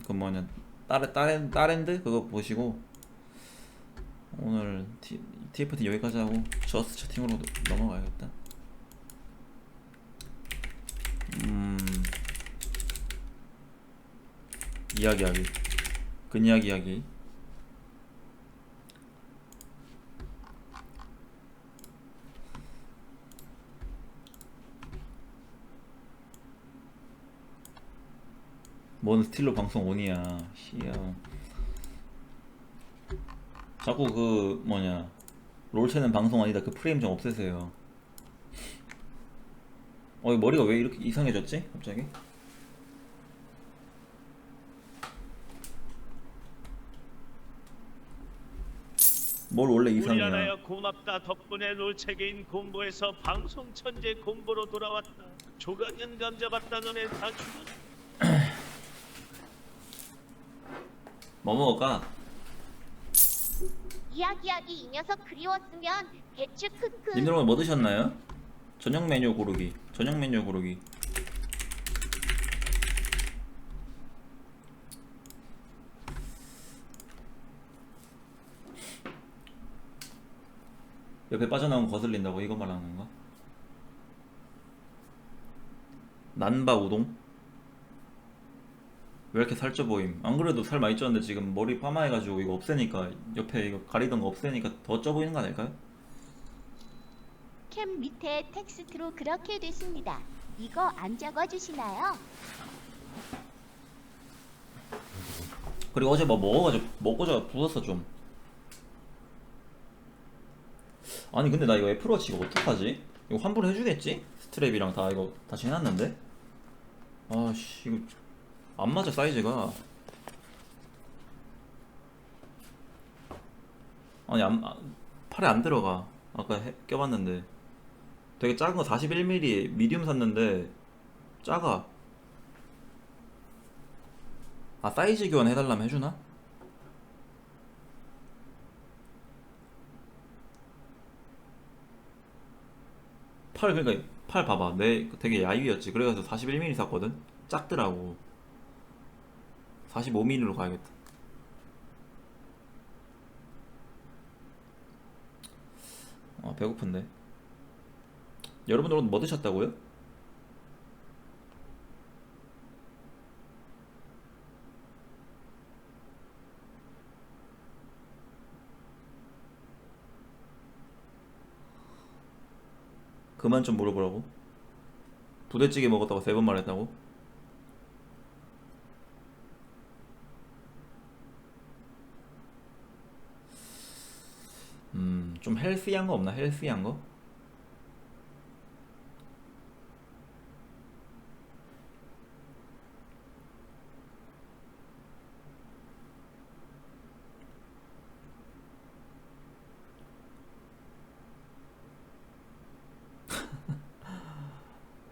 그 뭐냐 다렌드 그거 보시고 오늘 TFT 여기까지 하고 저스트 채팅으로 넘어가야겠다. 이야기하기 근이야기하기. 뭔 스틸로 방송 온이야 씨야. 자꾸 그 뭐냐 롤체는 방송 아니다 그 프레임 좀 없애세요. 이 머리가 왜 이렇게 이상해졌지 갑자기? 뭘 원래 우리 이상이야. 하나여 고맙다. 덕분에 롤체계인 곰보에서 방송 천재 곰보로 돌아왔다. 조각연 감잡았다. 너네 다 죽었. 뭐 먹을까? 이야기하기 이 녀석 그리웠으면 배추 크크. 님들 오늘 뭐 드셨나요? 저녁 메뉴 고르기. 저녁 메뉴 고르기. 옆에 빠져나온 거 거슬린다고 이거 말하는 건가? 난바 우동? 왜 이렇게 살쪄 보임? 안 그래도 살 많이 쪘는데 지금 머리 파마해가지고 이거 없애니까 옆에 이거 가리던 거 없애니까 더 쪄 보이는 거 아닐까요? 캠 밑에 텍스트로 그렇게 됐습니다. 이거 안 적어주시나요? 그리고 어제 뭐 먹어가지고 먹고자 부었어 좀. 아니 근데 나 이거 애플워치 이거 어떡하지? 이거 환불해주겠지? 스트랩이랑 다 이거 다시 해놨는데? 아씨 이거 안 맞아 사이즈가. 아니 팔에 안 들어가. 아까 껴봤는데 되게 작은 거 41mm 미디움 샀는데 작아. 사이즈 교환 해달라면 해주나? 그러니까 팔 봐봐 내 되게 야유였지. 그래가지고 41mm 샀거든. 작더라고. 45mm로 가야겠다. 배고픈데. 여러분들은 뭐 드셨다고요? 그만 좀 물어보라고. 부대찌개 먹었다고 3번 말했다고? 좀 헬스한 거 없나? 헬스한 거?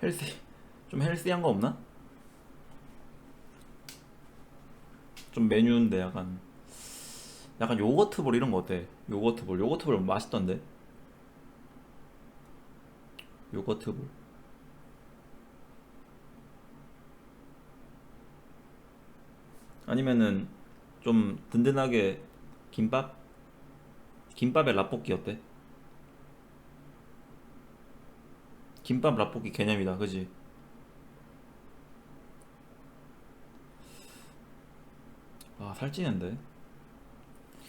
헬스 좀 헬스한 거 없나? 좀 메뉴인데 약간 요거트볼 이런 거 어때? 요거트볼 맛있던데. 요거트볼. 아니면은 좀 든든하게 김밥에 라볶이 어때? 김밥 라볶이 개념이다 그지? 살찌는데.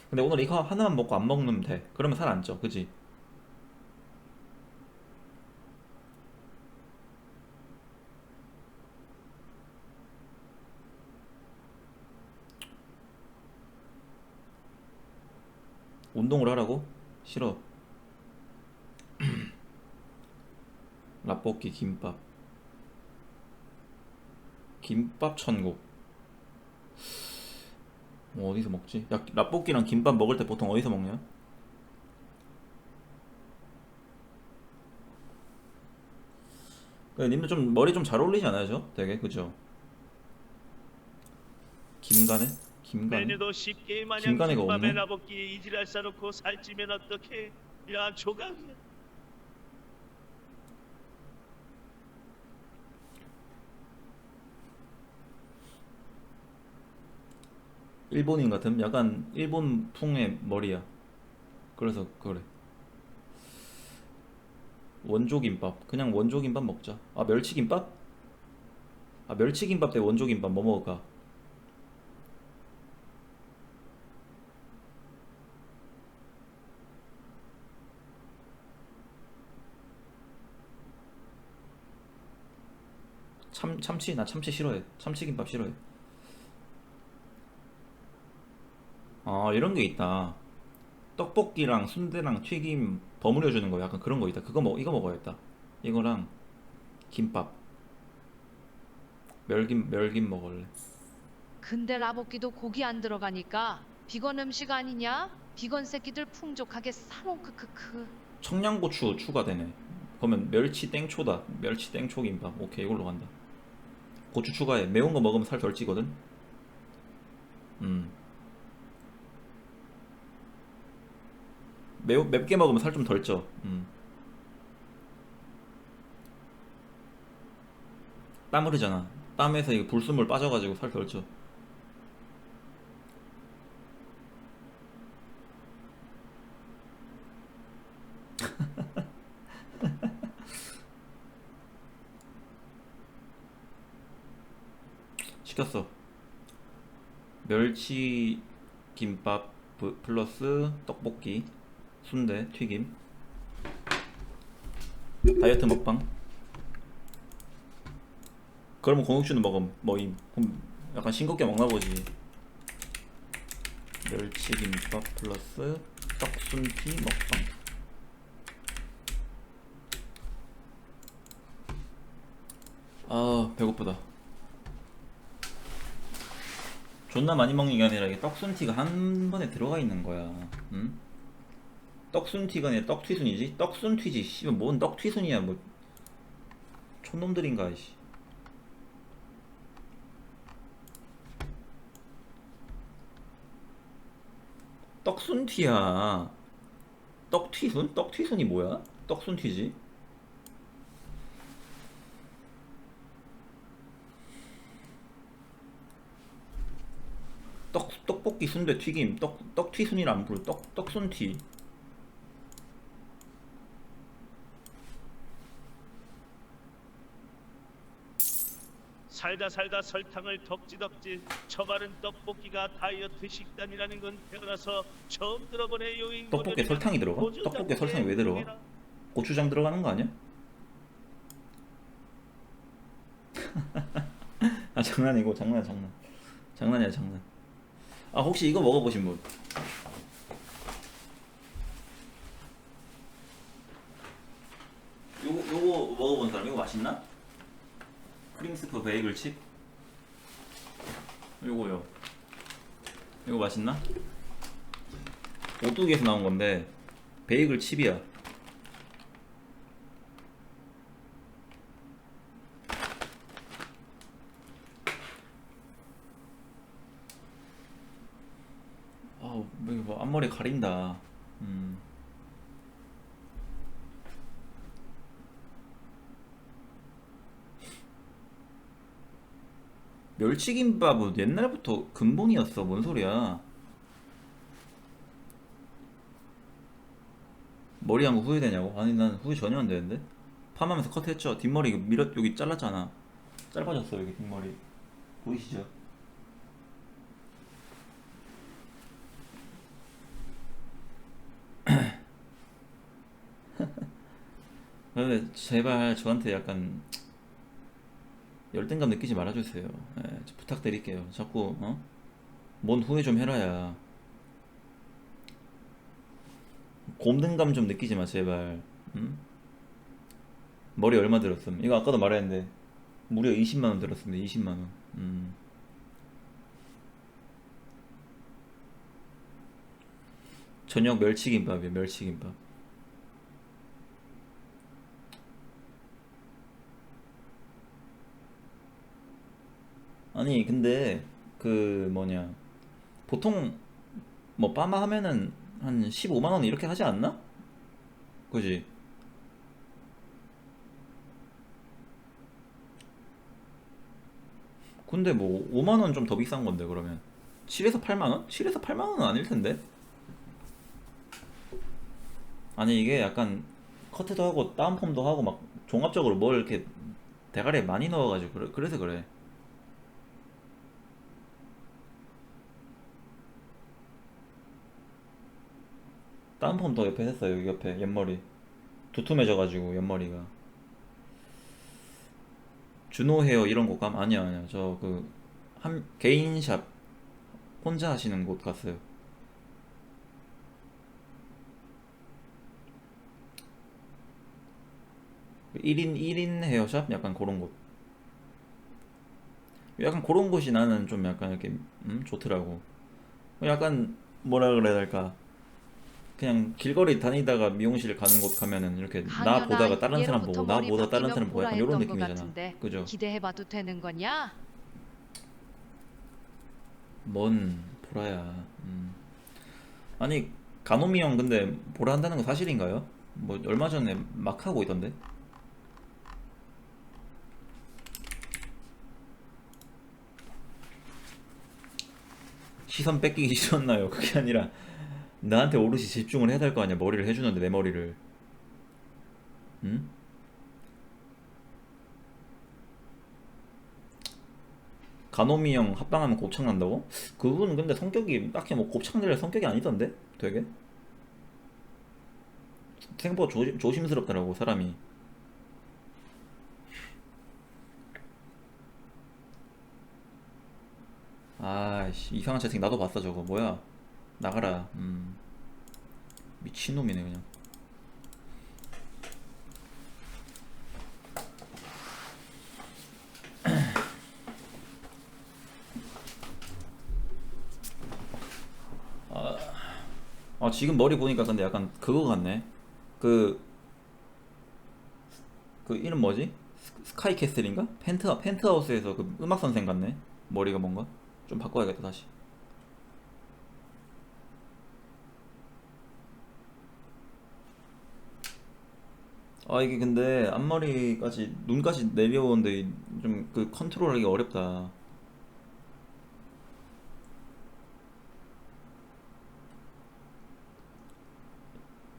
근데 오늘 이거 하나만 먹고 안 먹으면 돼. 그러면 살 안 쪄 그지? 운동을 하라고? 싫어. 라볶이 김밥 천국. 어디서 먹지? 야 라볶이랑 김밥 먹을 때 보통 어디서 먹냐? 님들 좀 머리 좀 잘 어울리지 않아요 저? 되게 그죠? 김간에? 김간에? 메뉴도 쉽게 마냥 김간애가 김밥에 없네? 라볶이에 이지랄 싸놓고 살찌면 어떡해. 야 조각이야. 일본인 같은 약간 일본 풍의 머리야. 그래서 그래. 원조김밥 그냥 원조김밥 먹자. 아 멸치김밥? 아 멸치김밥 대 원조김밥 뭐 먹을까? 참치? 나 참치 싫어해. 참치김밥 싫어해. 아 이런 게 있다. 떡볶이랑 순대랑 튀김 버무려 주는 거 약간 그런 거 있다. 이거 먹어야겠다. 이거랑 김밥. 멸김 먹을래. 근데 라볶이도 고기 안 들어가니까 비건 음식 아니냐? 비건 새끼들 풍족하게 사놓 크크크. 청양고추 추가되네. 그러면 멸치 땡초다. 멸치 땡초 김밥. 오케이 이걸로 간다. 고추 추가해. 매운 거 먹으면 살 덜 찌거든. 음. 맵게 먹으면 살 좀 덜 쪄. 땀 흐르잖아. 땀에서 이거 불순물 빠져가지고 살 덜 쪄. 시켰어. 멸치 김밥 플러스 떡볶이, 순대, 튀김. 다이어트 먹방. 그러면 공육주는 뭐임? 그럼 약간 싱겁게 먹나 보지. 멸치 김밥 플러스 떡순티 먹방. 아 배고프다. 존나 많이 먹는 게 아니라 이게 떡순티가 한 번에 들어가 있는 거야. 응? 떡순티가 아니라 떡튀순이지? 떡순튀지. 씨발 뭔 떡튀순이야. 뭐 촌놈들인가. 씨. 떡순티야. 떡튀순? 떡튀순이 뭐야? 떡순티지. 떡볶이 순대 튀김 떡튀순이라 안 부르. 떡순티. 살다 살다 설탕을 덕지덕지 처바른 떡볶이가 다이어트 식단이라는 건 태어나서 처음 들어보네. 요인 떡볶이에 설탕이 들어가? 떡볶이에 설탕이 왜 들어가? 고추장 들어가는 거 아니야? 아 장난이고 장난. 장난이야 장난. 아 혹시 이거 먹어보신 분? 요거 먹어본 사람? 이거 맛있나? 크림스프 베이글 칩? 요거요. 이거 맛있나? 오뚜기에서 나온 건데 베이글 칩이야. 아우 뭐 앞머리 가린다. 멸치김밥은 옛날부터 근본이었어. 뭔 소리야? 머리 한 거 후회되냐고? 아니 난 후회 전혀 안 되는데. 파마하면서 컷했죠. 뒷머리 여기 잘랐잖아. 짧아졌어 여기 뒷머리. 보이시죠? 근데 제발 저한테 약간 열등감 느끼지 말아주세요. 예, 부탁드릴게요. 자꾸 뭔 후회 좀 해라야. 곰등감 좀 느끼지 마 제발. 응? 머리 얼마 들었음? 이거 아까도 말했는데 무려 20만 원 들었습니다. 20만 원. 저녁 멸치김밥이에요. 멸치김밥. 아니 근데 그 뭐냐 보통 뭐 빠마 하면은 한 15만 원 이렇게 하지 않나? 그지? 근데 뭐 5만 원 좀 더 비싼 건데 그러면 7에서 8만원? 7에서 8만원은 아닐 텐데. 아니 이게 약간 커트도 하고 다운펌도 하고 막 종합적으로 뭘 이렇게 대가리에 많이 넣어가지고 그래서 그래. 다운펌도 옆에 했어요. 여기 옆에 옆머리 두툼해져가지고 옆머리가. 준호 헤어 이런 곳 감? 아니야 아니야. 저 그 한 개인샵 혼자 하시는 곳 갔어요. 1인 헤어샵? 약간 그런 곳. 약간 그런 곳이 나는 좀 약간 이렇게 좋더라고. 약간 뭐라 그래야 될까? 그냥 길거리 다니다가 미용실 가는 곳 가면은 이렇게 나 보다가 강연아, 다른 사람 예로부터 보고 나 머리 보다 다른 바뀌면 사람 보고 보라 약간 이런 했던 것 느낌이잖아. 같은데 그죠? 기대해봐도 되는 거냐? 뭔 보라야. 아니 가노미 형 근데 보라 한다는 거 사실인가요? 뭐 얼마 전에 막 하고 있던데. 시선 뺏기기 싫었나요? 그게 아니라 나한테 오롯이 집중을 해야 될 거 아니야. 머리를 해주는데 내 머리를. 응? 가노미 형 합방하면 곱창 난다고? 그분 근데 성격이 딱히 뭐 곱창 낼 성격이 아니던데? 되게? 생각보다 조심스럽더라고 사람이. 아이씨 이상한 채팅 나도 봤어 저거. 뭐야 나가라. 미친놈이네 그냥. 지금 머리 보니까 근데 약간 그거 같네. 그 이름 뭐지? 스카이 캐슬인가? 펜트하우스에서 그 음악 선생 같네. 머리가 뭔가 좀 바꿔야겠다 다시. 이게 근데 앞머리까지 눈까지 내려오는데 좀 그 컨트롤하기 어렵다.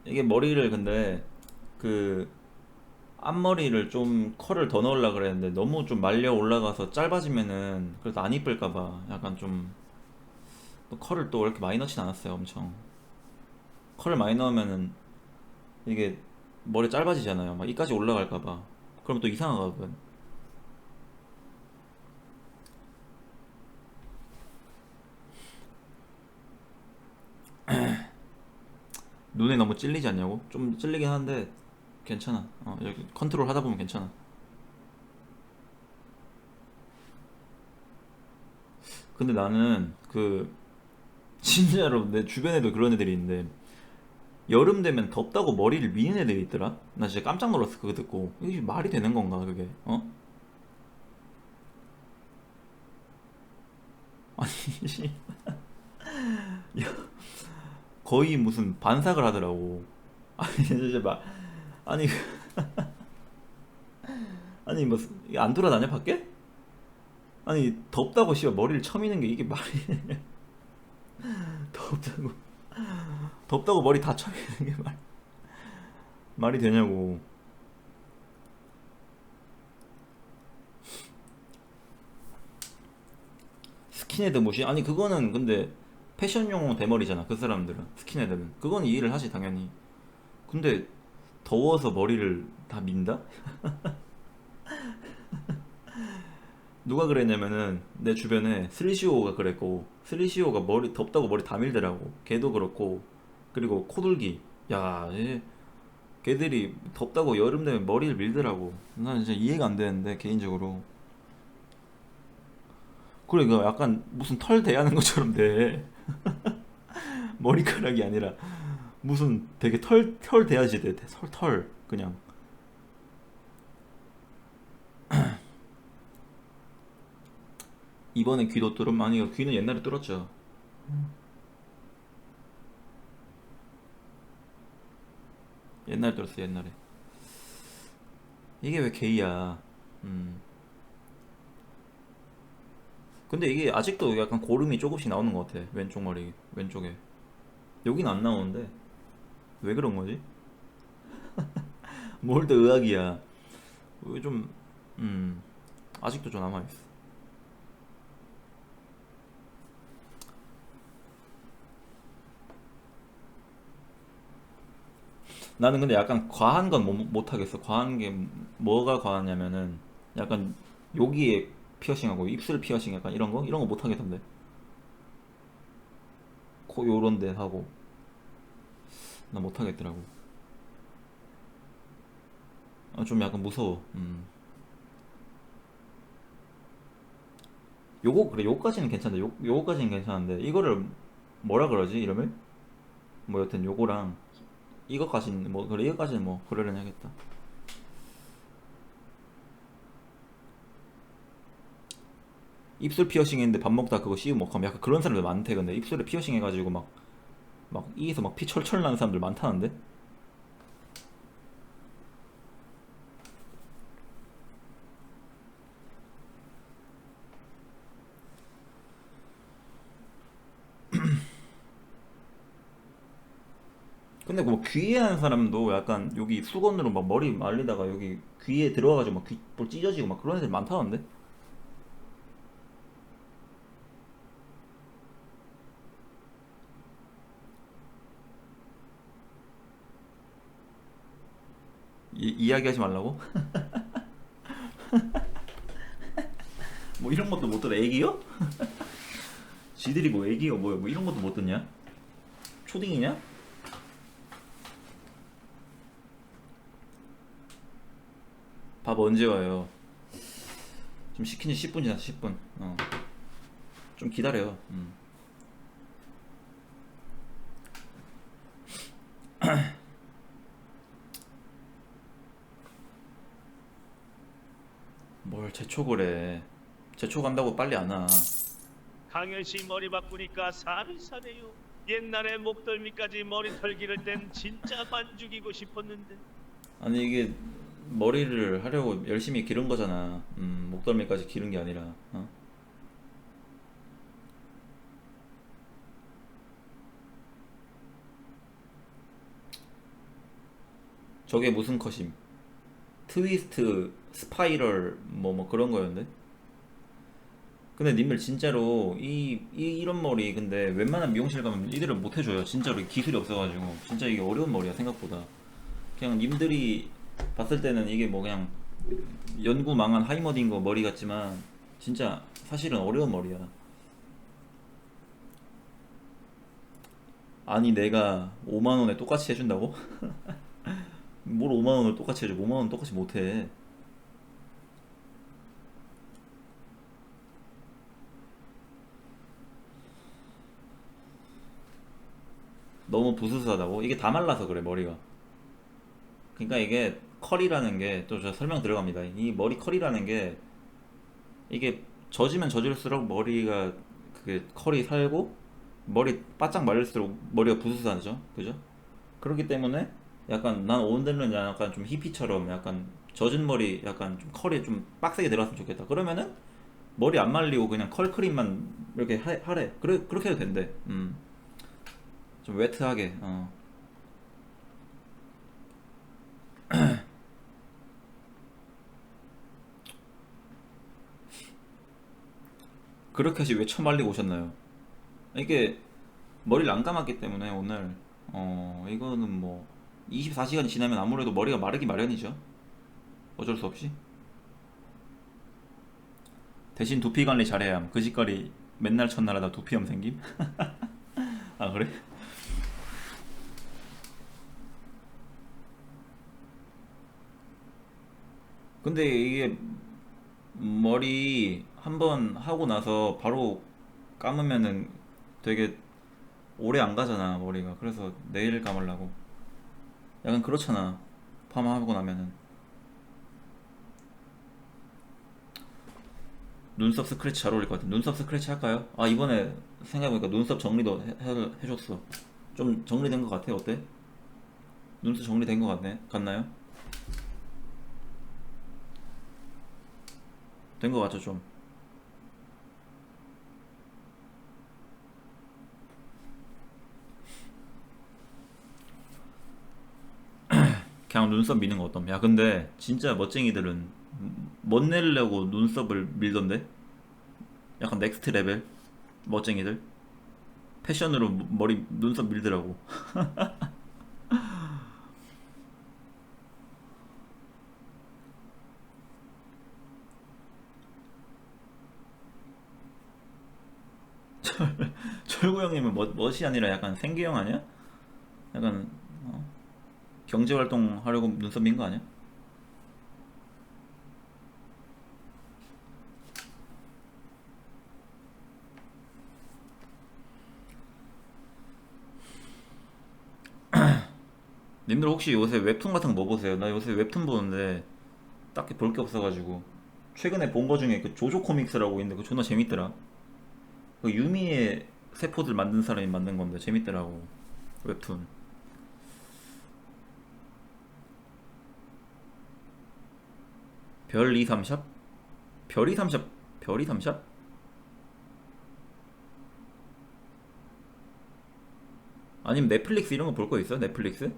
이게 머리를 근데 그 앞머리를 좀 컬을 더 넣으려고 그랬는데 너무 좀 말려 올라가서 짧아지면은 그래도 안 이쁠까봐 약간 좀 또 컬을 또 이렇게 많이 넣진 않았어요. 엄청 컬을 많이 넣으면은 이게 머리 짧아지잖아요. 막 이까지 올라갈까봐. 그럼 또 이상하거든. 눈에 너무 찔리지 않냐고? 좀 찔리긴 하는데 괜찮아. 여기 컨트롤 하다 보면 괜찮아. 근데 나는 그 진짜로 내 주변에도 그런 애들이 있는데 여름 되면 덥다고 머리를 미는 애들이 있더라. 나 진짜 깜짝 놀랐어 그거 듣고. 이게 말이 되는 건가 그게? 아니 씨. 거의 무슨 반삭을 하더라고. 아니 진짜 막 아니 아니 뭐 안 돌아다녀 밖에? 아니 덥다고 씨발 머리를 쳐미는 게 이게 말이 덥다고 머리 다 쳐미는 게 말이 되냐고. 스킨헤드 무시? 아니 그거는 근데 패션용 대머리잖아. 그 사람들은 스킨헤드는 그건 이해를 하지 당연히. 근데 더워서 머리를 다 민다? 누가 그랬냐면은 내 주변에 스리시오가 그랬고, 스리시오가 머리 덥다고 머리 다 밀더라고. 걔도 그렇고. 그리고 코둘기, 야 걔들이 덥다고 여름 되면 머리를 밀더라고. 난 진짜 이해가 안 되는데 개인적으로. 그래 이거 약간 무슨 털 대하는 것처럼 돼. 머리카락이 아니라 무슨 되게 털 대하지 돼. 털 그냥. 이번에 귀도 뚫음? 아니 귀는 옛날에 뚫었죠. 옛날에 뚫었어 옛날에. 이게 왜 게이야. 근데 이게 아직도 약간 고름이 조금씩 나오는 것 같아. 왼쪽 머리 왼쪽에. 여긴 안 나오는데 왜 그런 거지? 뭘 또 의학이야. 왜 좀 아직도 좀 남아 있어. 나는 근데 약간 과한 건 못 하겠어. 과한 게 뭐가 과하냐면은 약간 여기에 피어싱하고 입술 피어싱 약간 이런 거 못 하겠던데. 코 요런 데 하고 나 못 하겠더라고. 좀 약간 무서워. 요거 그래 요거까지는 괜찮은데 요거까지는 괜찮은데 이거를 뭐라 그러지 이름을? 뭐 여튼 요거랑 이거까지는 뭐 그래 이거까지는 뭐 그러려니 하겠다. 입술 피어싱 했는데 밥 먹다 그거 씌우면 어떡하면 약간 그런 사람들 많대. 근데 입술에 피어싱 해가지고 막 이에서 막 피 철철 나는 사람들 많다는데. 근데 뭐 귀에 하는 사람도 약간 여기 수건으로 막 머리 말리다가 여기 귀에 들어가가지고 막 귀볼 찢어지고 막 그런 애들 많다는데. 이야기하지 말라고? 뭐 이런 것도 못 들어. 애기요? 지들이 뭐 애기요 뭐야 뭐 이런 것도 못 듣냐? 초딩이냐? 밥 언제 와요? 지금 시킨 지 10분 지났어. 10분. 좀 기다려. 뭘 재촉을 해. 재촉 간다고 빨리 안 와. 강현 씨 머리 바꾸니까 살이 사네요. 옛날에 목덜미까지 머리 털 기를 땐 진짜 반죽이고 싶었는데. 아니 이게 머리를 하려고 열심히 기른 거잖아. 목덜미까지 기른 게 아니라. 저게 무슨 컷임? 트위스트, 스파이럴 뭐 그런 거였는데. 근데 님들 진짜로 이런 머리 근데 웬만한 미용실 가면 이대로 못 해줘요. 진짜로 기술이 없어가지고 진짜 이게 어려운 머리야 생각보다. 그냥 님들이 봤을 때는 이게 뭐 그냥 연구 망한 하이머딩거 머리 같지만 진짜 사실은 어려운 머리야. 아니 내가 5만 원에 똑같이 해준다고? 뭘 5만 원을 똑같이 해줘? 5만 원 똑같이 못해. 너무 부스스하다고? 이게 다 말라서 그래 머리가. 그러니까 이게 컬이라는 게 또 저 설명 들어갑니다. 이 머리 컬이라는 게 이게 젖으면 젖을수록 머리가 그게 컬이 살고 머리 바짝 말릴수록 머리가 부스스하죠. 그죠? 그렇기 때문에 약간 난 오늘은 약간 좀 히피처럼 약간 젖은 머리 약간 좀 컬이 좀 빡세게 들어갔으면 좋겠다. 그러면은 머리 안 말리고 그냥 컬 크림만 이렇게 하래. 그래 그렇게 해도 된대. 좀 웨트하게. 그렇게 하시 왜 처말리고 오셨나요? 이게 머리를 안 감았기 때문에 오늘 이거는 뭐 24시간이 지나면 아무래도 머리가 마르기 마련이죠. 어쩔 수 없이. 대신 두피 관리 잘해야 함. 그 짓거리 맨날 첫날하다 두피염 생김? 아 그래? 근데 이게 머리 한 번 하고 나서 바로 감으면은 되게 오래 안 가잖아 머리가. 그래서 내일 감으려고. 약간 그렇잖아 파마하고 나면은. 눈썹 스크래치 잘 어울릴 것 같아. 눈썹 스크래치 할까요? 아 이번에 생각해보니까 눈썹 정리도 해줬어. 좀 정리된 것 같아. 어때? 눈썹 정리된 것 같나요? 된 것 같죠 좀. 그냥 눈썹 미는 거 어떤? 야 근데 진짜 멋쟁이들은 멋내려고 눈썹을 밀던데? 약간 넥스트 레벨 멋쟁이들 패션으로 머리 눈썹 밀더라고. 철구 형님은 멋이 아니라 약간 생계형 아니야? 약간 경제 활동 하려고 눈썹 민 거 아니야? 님들 혹시 요새 웹툰 같은 거 뭐 보세요? 나 요새 웹툰 보는데 딱히 볼 게 없어가지고 최근에 본 거 중에 그 조조 코믹스라고 있는데 그거 존나 재밌더라. 그 유미의 세포들 만든 사람이 만든 건데 재밌더라고 웹툰. 별 2, 3샵? 별 2, 3샵? 별 2, 3샵? 아니면 넷플릭스 이런 거 볼 거 있어? 넷플릭스?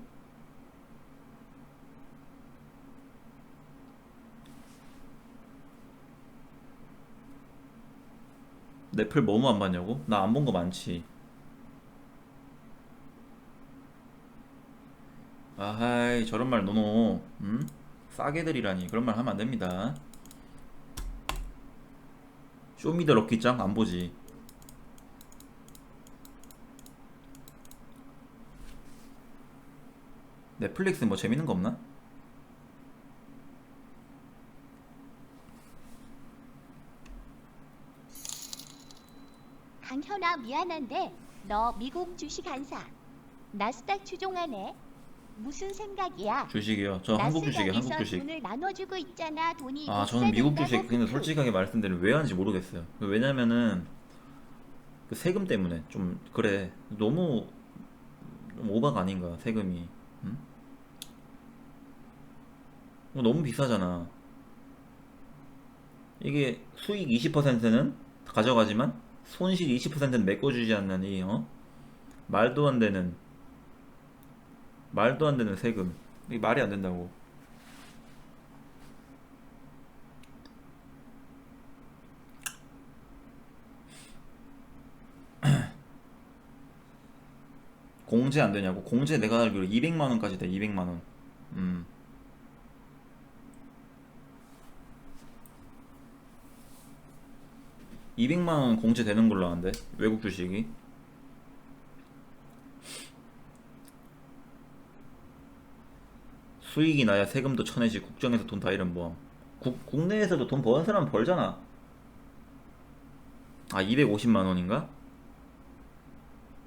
넷플 뭐뭐 안 봤냐고? 나 안 본 거 많지. 아하이 저런 말 노노 응? 싸게들이라니 그런 말 하면 안 됩니다. 쇼미더 럭키짱 안 보지. 넷플릭스 뭐 재밌는 거 없나? 강현아 미안한데 너 미국 주식 안 사. 나스닥 추종하네. 무슨 생각이야? 주식이요. 저 한국 주식이요. 한국 나스닥에서 주식. 돈을 나눠주고 있잖아. 돈이 아 저는 미국 주식 복사된다고. 근데 솔직하게 말씀드리면 왜 하는지 모르겠어요. 왜냐면은 그 세금 때문에 좀 그래 너무 좀 오바가 아닌가 세금이. 응? 너무 비싸잖아. 이게 수익 20%는 가져가지만 손실 20%는 메꿔주지 않는 이 말도 안 되는 세금. 이게 말이 안 된다고. 공제 안 되냐고? 공제 내가 알기로 200만 원까지 돼. 200만 원. 음. 200만 원 공제 되는 걸로 아는데 외국 주식이. 수익이 나야 세금도 쳐내지. 국정에서 돈 다 잃으면 뭐함. 국내에서도 돈 버는 사람은 벌잖아. 아 250만 원인가?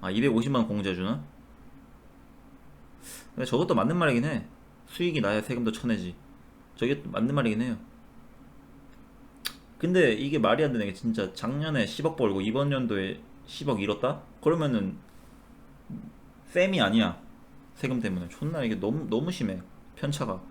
아 250만 원 공제 주나? 근데 저것도 맞는 말이긴 해. 수익이 나야 세금도 쳐내지. 저게 맞는 말이긴 해요. 근데 이게 말이 안 되는 게 진짜 작년에 10억 벌고 이번 연도에 10억 잃었다? 그러면은 쌤이 아니야. 세금 때문에. 존나 이게 너무 심해. 편차가.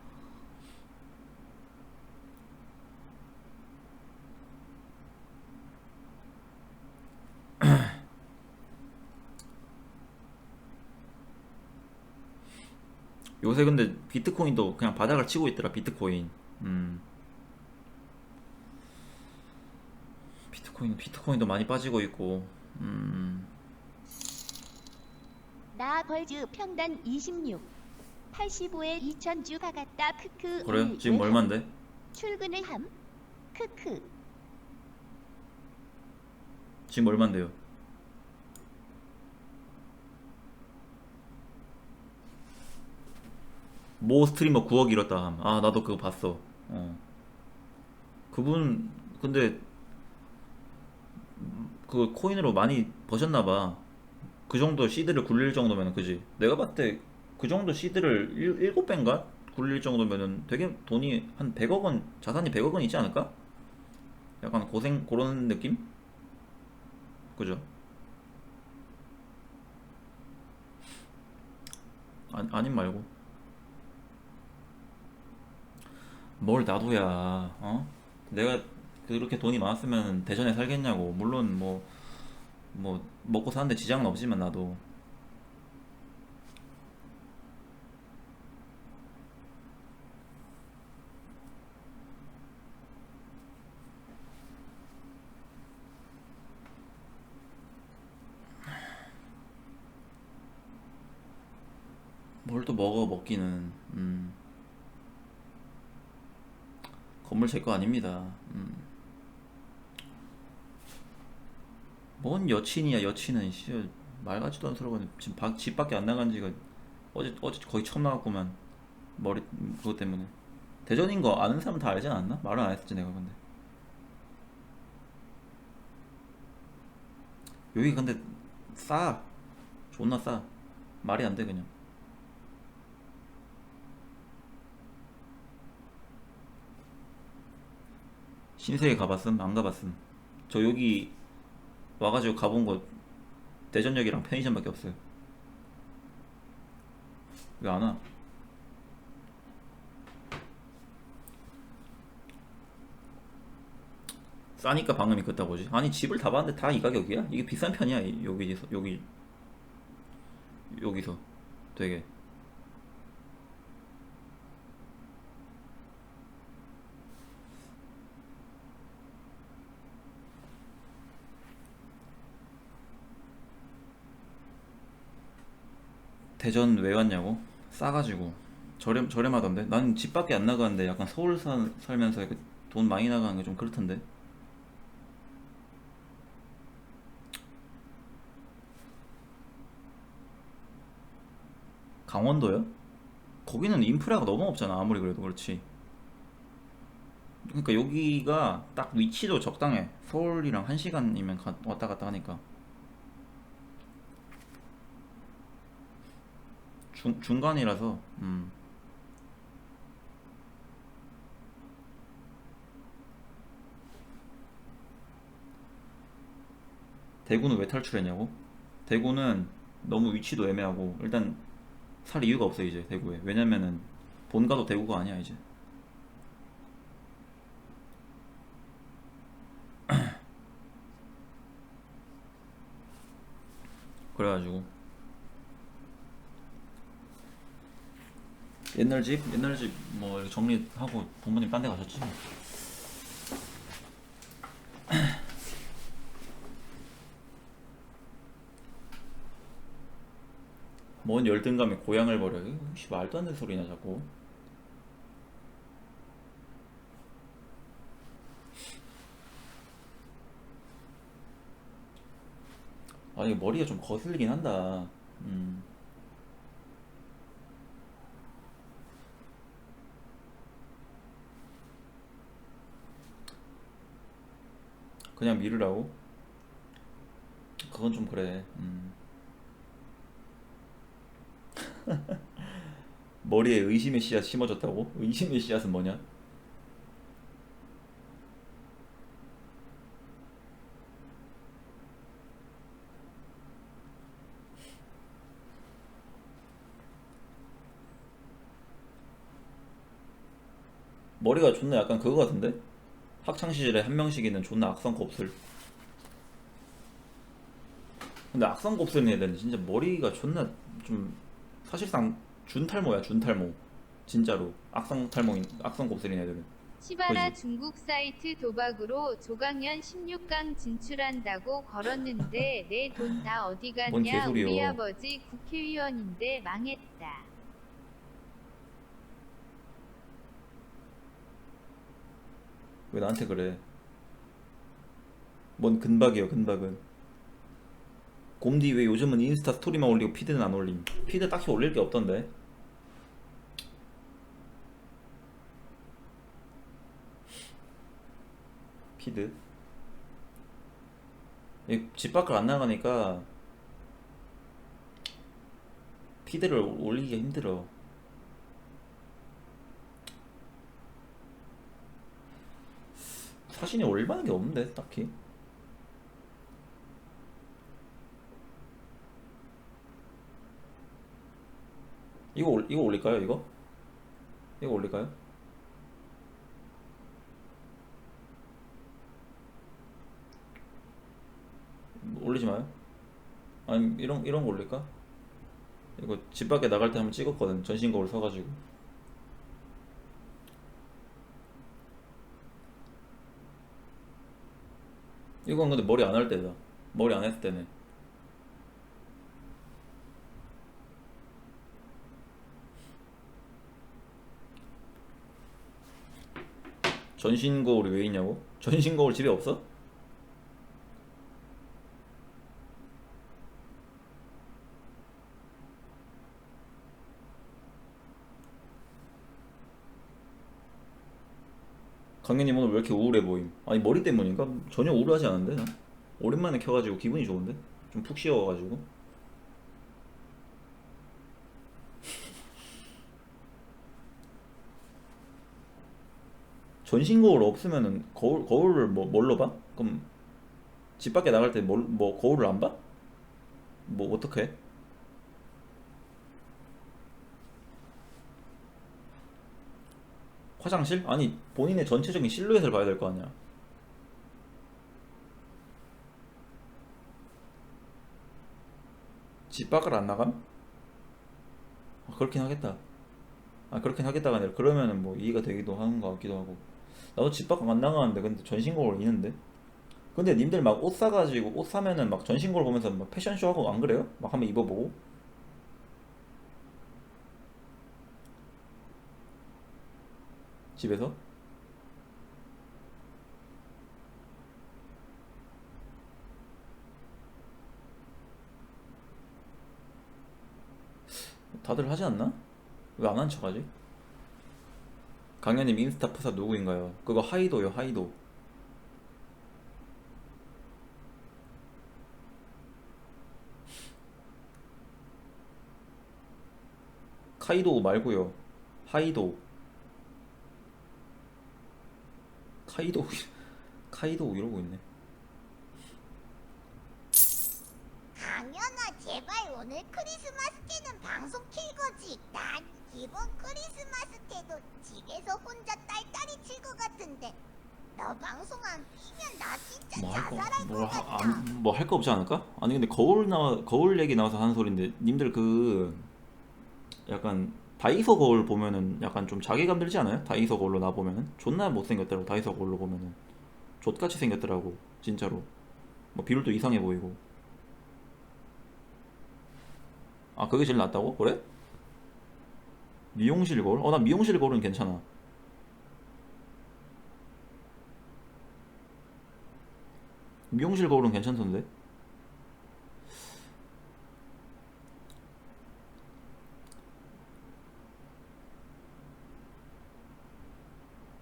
요새 근데 비트코인도 그냥 바닥을 치고 있더라. 비트코인. 비트코인도 많이 빠지고 있고. 나 벌즈 평단 26. 85에 2000주 가갔다. 크크. 그래요? 지금 왜 얼만데? 출근을 함. 크크. 지금 얼만데요? 모 스트리머 9억 잃었다 함. 아 나도 그거 봤어. 그분 근데 그 코인으로 많이 버셨나봐. 그 정도 시드를 굴릴 정도면 그지? 내가 봤을 때 그 정도 시드를 7배인가? 굴릴 정도면은 되게 돈이 한 100억 원, 자산이 100억 원 있지 않을까? 약간 고생 그런 느낌? 그죠? 아님 말고 뭘 나도야. 내가 그렇게 돈이 많았으면 대전에 살겠냐고. 물론 뭐 먹고 사는데 지장은 없지만 나도. 뭘 또 먹어 먹기는. 건물 제 거 아닙니다. 뭔 여친이야 여친은. 씨, 말 같지도 않은 소리가 지금 집 밖에 안 나간 지가 어제 거의 처음 나갔구만. 머리 그것 때문에. 대전인 거 아는 사람 다 알지 않았나? 말은 안 했지 내가. 근데 여기 근데 싸. 존나 싸. 말이 안 돼 그냥. 신세계 가봤음? 안 가봤음. 저 여기 와가지고 가본 거 대전역이랑 편의점밖에 없어요. 왜 안 와? 싸니까 방금이 걷다 보지. 아니 집을 다 봤는데 다 이 가격이야? 이게 비싼 편이야. 여기서 되게. 대전 왜 왔냐고? 싸가지고. 저렴하던데. 난 집 밖에 안 나가는데 약간 서울 살면서 이렇게 돈 많이 나가는 게 좀 그렇던데. 강원도요? 거기는 인프라가 너무 없잖아. 아무리 그래도 그렇지. 그러니까 여기가 딱 위치도 적당해. 서울이랑 1시간이면 왔다 갔다 하니까. 중간이라서. 대구는 왜 탈출했냐고? 대구는 너무 위치도 애매하고 일단 살 이유가 없어 이제 대구에. 왜냐면은 본가도 대구가 아니야 이제. 그래가지고 옛날 집 뭐 정리하고 부모님 딴 데 가셨지. 뭔 열등감에 고향을 버려. 혹시 말도 안 되는 소리냐 자꾸. 아니 머리가 좀 거슬리긴 한다. 그냥 미루라고? 그건 좀 그래. 머리에 의심의 씨앗 심어졌다고? 의심의 씨앗은 뭐냐? 머리가 존나 약간 그거 같은데? 학창시절에 한 명씩 있는 존나 악성 곱슬. 근데 악성 곱슬인 애들은 진짜 머리가 존나 좀 사실상 준탈모야 준탈모. 진짜로 악성 곱슬인 애들은. 시바라 그지? 중국 사이트 도박으로 조강현 16강 진출한다고 걸었는데 내 돈 다 어디 뭔 갔냐? 우리 개소리여. 아버지 국회의원인데 망했다. 왜 나한테 그래? 뭔 근박이여 근박은. 곰디 왜 요즘은 인스타 스토리만 올리고 피드는 안 올림? 피드 딱히 올릴 게 없던데. 피드? 집 밖을 안 나가니까 피드를 올리기가 힘들어. 사진이 올릴 만한 게 없는데 딱히. 이거 올릴까요? 이거 올릴까요? 올리지 마요. 아니 이런 거 올릴까? 이거 집 밖에 나갈 때 한번 찍었거든. 전신 거울 서가지고. 이건 근데 머리 안 할 때다. 머리 안 했을 때네. 전신 거울이 왜 있냐고? 전신 거울 집에 없어? 강현님 오늘 왜 이렇게 우울해 보임? 아니 머리 때문인가? 전혀 우울하지 않은데 나? 오랜만에 켜가지고 기분이 좋은데? 좀 푹 쉬어가지고 전신 거울 없으면은 거울을 뭐 뭘로 봐? 그럼 집 밖에 나갈 때 뭐 거울을 안 봐? 뭐 어떻게 해? 화장실? 아니 본인의 전체적인 실루엣을 봐야 될 거 아니야. 집 밖을 안 나감? 그렇긴 하겠다. 그렇긴 하겠다가 아니라 그러면은 뭐 이해가 되기도 하는 것 같기도 하고. 나도 집 밖 안 나가는데 근데 전신 거울 있는데. 근데 님들 막 옷 사가지고 옷 사면은 막 전신 거울 보면서 막 패션쇼 하고 안 그래요? 막 한번 입어보고. 집에서? 다들 하지 않나? 왜 안 한 척하지? 강현님 인스타 프사 누구인가요? 그거 하이도요, 하이도. 카이도 말고요. 하이도. 카이도 카이도 이러고 있네. 강연아 제발 오늘 크리스마스 때는 방송 킬 거지. 난 이번 크리스마스 때도 집에서 혼자 딸딸이 칠 것 같은데 너 방송 안 키면 나 진짜 자살할 것 같다. 뭐 할 거 없지 않을까? 아니 근데 거울 얘기 나와서 하는 소린데 님들 그 약간 다이소 거울 보면은 약간 좀 자괴감 들지 않아요? 다이소 거울로 나 보면은 존나 못생겼더라고. 다이소 거울로 보면은 족같이 생겼더라고 진짜로. 뭐 비율도 이상해 보이고. 그게 제일 낫다고? 그래? 미용실 거울? 나 미용실 거울은 괜찮아. 미용실 거울은 괜찮던데.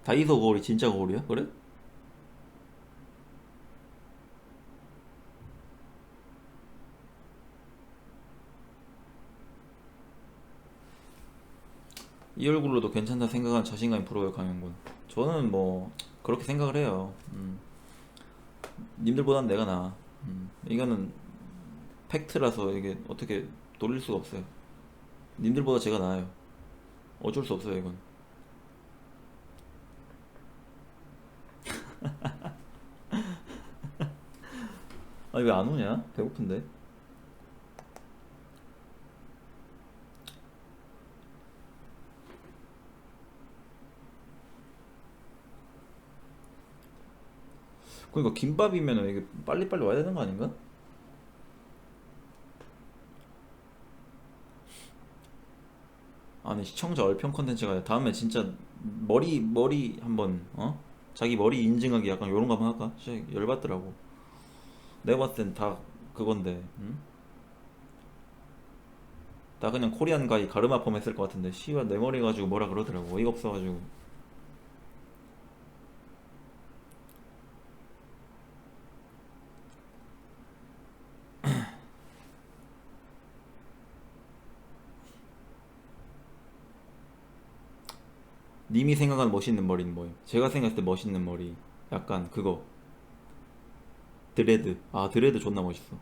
다이소 거울이 진짜 거울이야? 그래? 이 얼굴로도 괜찮다 생각한 자신감이 부러워요 강현군. 저는 뭐 그렇게 생각을 해요. 님들보단 내가 나아. 이거는 팩트라서 이게 어떻게 돌릴 수가 없어요. 님들보다 제가 나아요. 어쩔 수 없어요 이건. 아니 왜 안 오냐? 배고픈데. 그러니까 김밥이면은 이게 빨리빨리 와야 되는 거 아닌가? 아니 시청자 얼평 컨텐츠가 다음에 진짜 머리 한번 자기 머리 인증하기 약간 요런 거 한번 할까? 진짜 열받더라고. 내가 봤을 땐 다 그건데 응? 다 그냥 코리안 가이 가르마펌 했을 것 같은데 씨발 내 머리 가지고 뭐라 그러더라고. 어이가 없어가지고. 님이 생각하는 멋있는 머리는 뭐예요? 제가 생각했을 때 멋있는 머리 약간 그거 드레드. 드레드 존나 멋있어.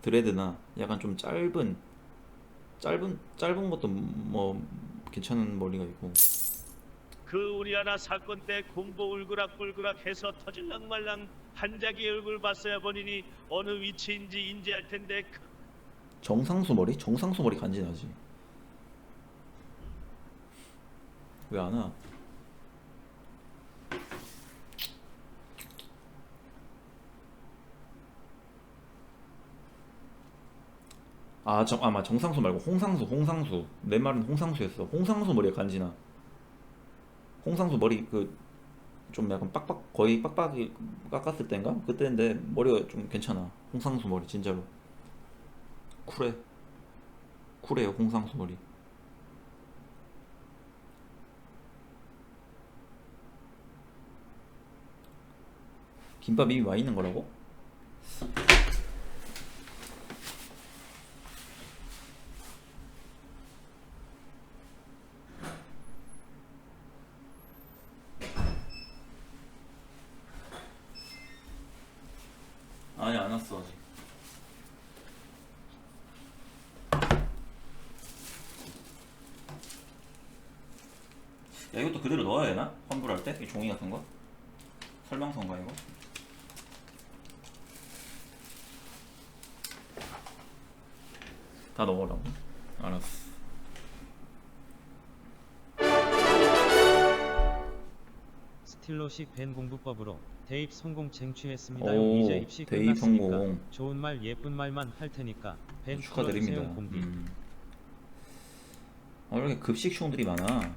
드레드나 약간 좀 짧은 것도 뭐 괜찮은 머리가 있고. 그 우리 하나 사건 때 공보 울그락불그락 해서 터질랑 말랑 한자기 얼굴 봤어야 본인이 어느 위치인지 인지할 텐데 정상수 머리? 정상수 머리 간지나지. 왜 안 와? 정상수 말고 홍상수. 내 말은 홍상수였어. 홍상수 머리가 간지나. 홍상수 머리 좀 약간 빡빡 거의 빡빡이 깎았을 땐가? 그때인데 머리가 좀 괜찮아. 홍상수 머리 진짜로 쿨해. 쿨해요 홍상수 머리. 김밥 이미 와 있는 거라고? 아니 안 왔어 아직. 야 이것도 그대로 넣어야 되나? 환불할 때? 이 종이 같은 거? 설명서인가 이거? 다 넣으라고? 알았어. 스틸로식 밴 공부법으로 대입 성공 쟁취했습니다. 오, 이제 입시 대입 끝났으니까 성공. 좋은 말 예쁜 말만 할 테니까 밴 축하드립니다. 풀어주세요, 공비. 왜 이렇게 급식충들이 많아?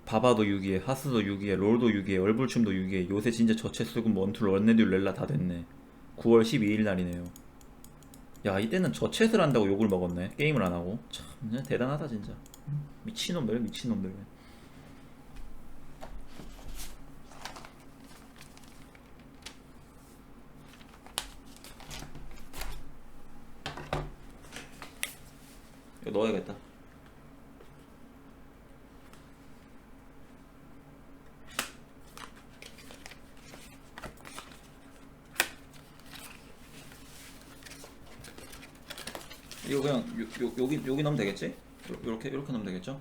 바바도 6위에, 하스도 6위에, 롤도 6위에, 얼불춤도 6위에. 요새 진짜 저체수금 원툴 원레듈 렐라 다 됐네. 9월 12일 날이네요. 야 이때는 저체스를 한다고 욕을 먹었네. 게임을 안 하고. 참 진짜 대단하다 진짜. 미친놈들 미친놈들. 이거 넣어야겠다. 이거 그냥 여기 넣으면 되겠지? 요렇게 넣으면 되겠죠?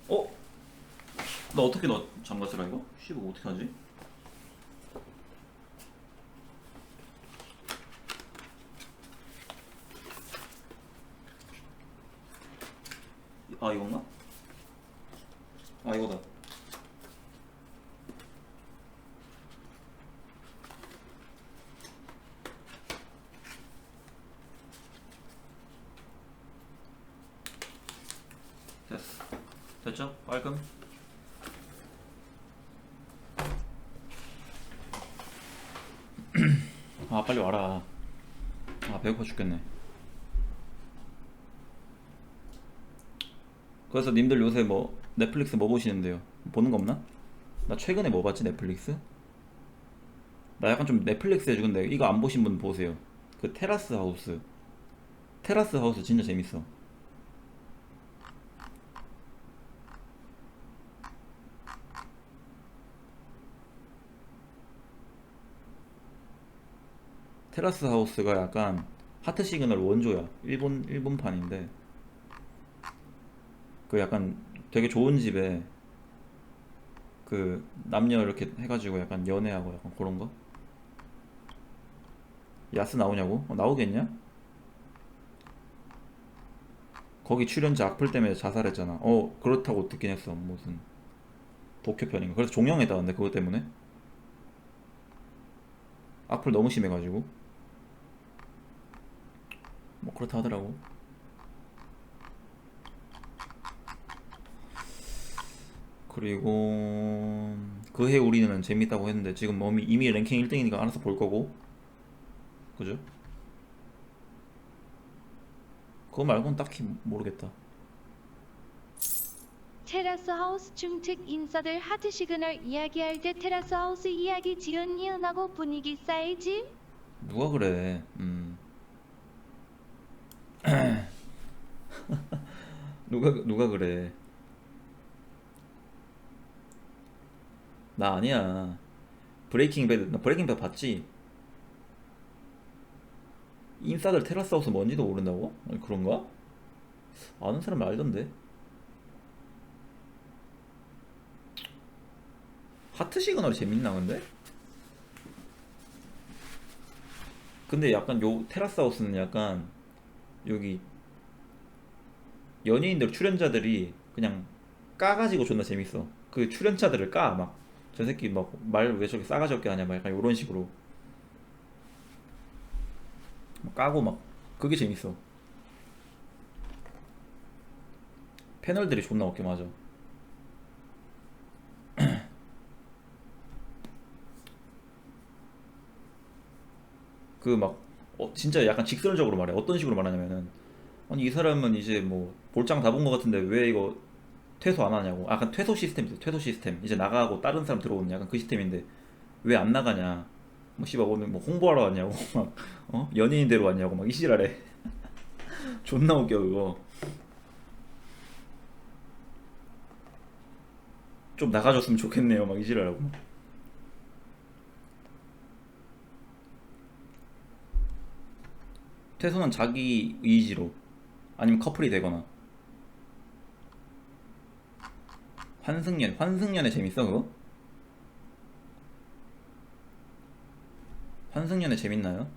어? 나 어떻게 잠갔으라 이거? 이거 어떻게 하지? 아 이건가? 아 이거다. 됐어. 됐죠? 깔끔. 아 빨리 와라. 아 배고파 죽겠네. 그래서 님들 요새 뭐 넷플릭스 뭐 보시는데요? 보는 거 없나? 나 최근에 뭐 봤지 넷플릭스? 나 약간 좀 넷플릭스 해주는데 이거 안 보신 분 보세요. 그 테라스 하우스. 테라스 하우스 진짜 재밌어. 테라스 하우스가 약간 하트 시그널 원조야. 일본판인데 그 약간 되게 좋은 집에 그 남녀 이렇게 해가지고 약간 연애하고 약간 그런 거. 야스 나오냐고? 나오겠냐? 거기 출연자 악플 때문에 자살했잖아. 그렇다고 듣긴 했어. 무슨 도쿄편인가. 그래서 종영했다던데 그것 때문에. 악플 너무 심해가지고. 뭐 그렇다 하더라고. 그리고 그해 우리는 재밌다고 했는데 지금 이미 랭킹 1등이니까 알아서 볼 거고. 그죠? 그거 말고는 딱히 모르겠다. 테라스 하우스 중특 인싸들 하트 시그널 이야기할 때 테라스 하우스 이야기 지은 이은하고 분위기 쌓이지? 누가 그래? 누가 그래? 나 아니야. 브레이킹 배드. 나 브레이킹 배드 봤지? 인싸들 테라스 하우스 뭔지도 모른다고? 아니, 그런가? 아는 사람 알던데. 하트 시그널이 재밌나 근데? 근데 약간 요 테라스 하우스는 약간 여기 연예인들 출연자들이 그냥 까가지고 존나 재밌어. 그 출연자들을 까 막. 저 새끼 막 말 왜 저렇게 싸가지 없게 하냐 막 약간 이런 식으로 막 까고 막 그게 재밌어. 패널들이 존나 어깨 맞아. 그 막 진짜 약간 직설적으로 말해. 어떤 식으로 말하냐면은 아니 이 사람은 이제 뭐 볼장 다 본 것 같은데 왜 이거 퇴소 안 하냐고. 약간 퇴소 시스템 있어. 퇴소 시스템. 이제 나가고 다른 사람 들어오는 약간 그 시스템인데 왜 안 나가냐. 뭐 씨발 오늘 뭐 홍보하러 왔냐고 막 연예인 데로 왔냐고 막 이지랄해. 존나 웃겨 그거. 좀 나가줬으면 좋겠네요 막 이지랄하고. 퇴소는 자기 의지로 아니면 커플이 되거나. 환승연애 재밌어 그거? 환승연애 재밌나요?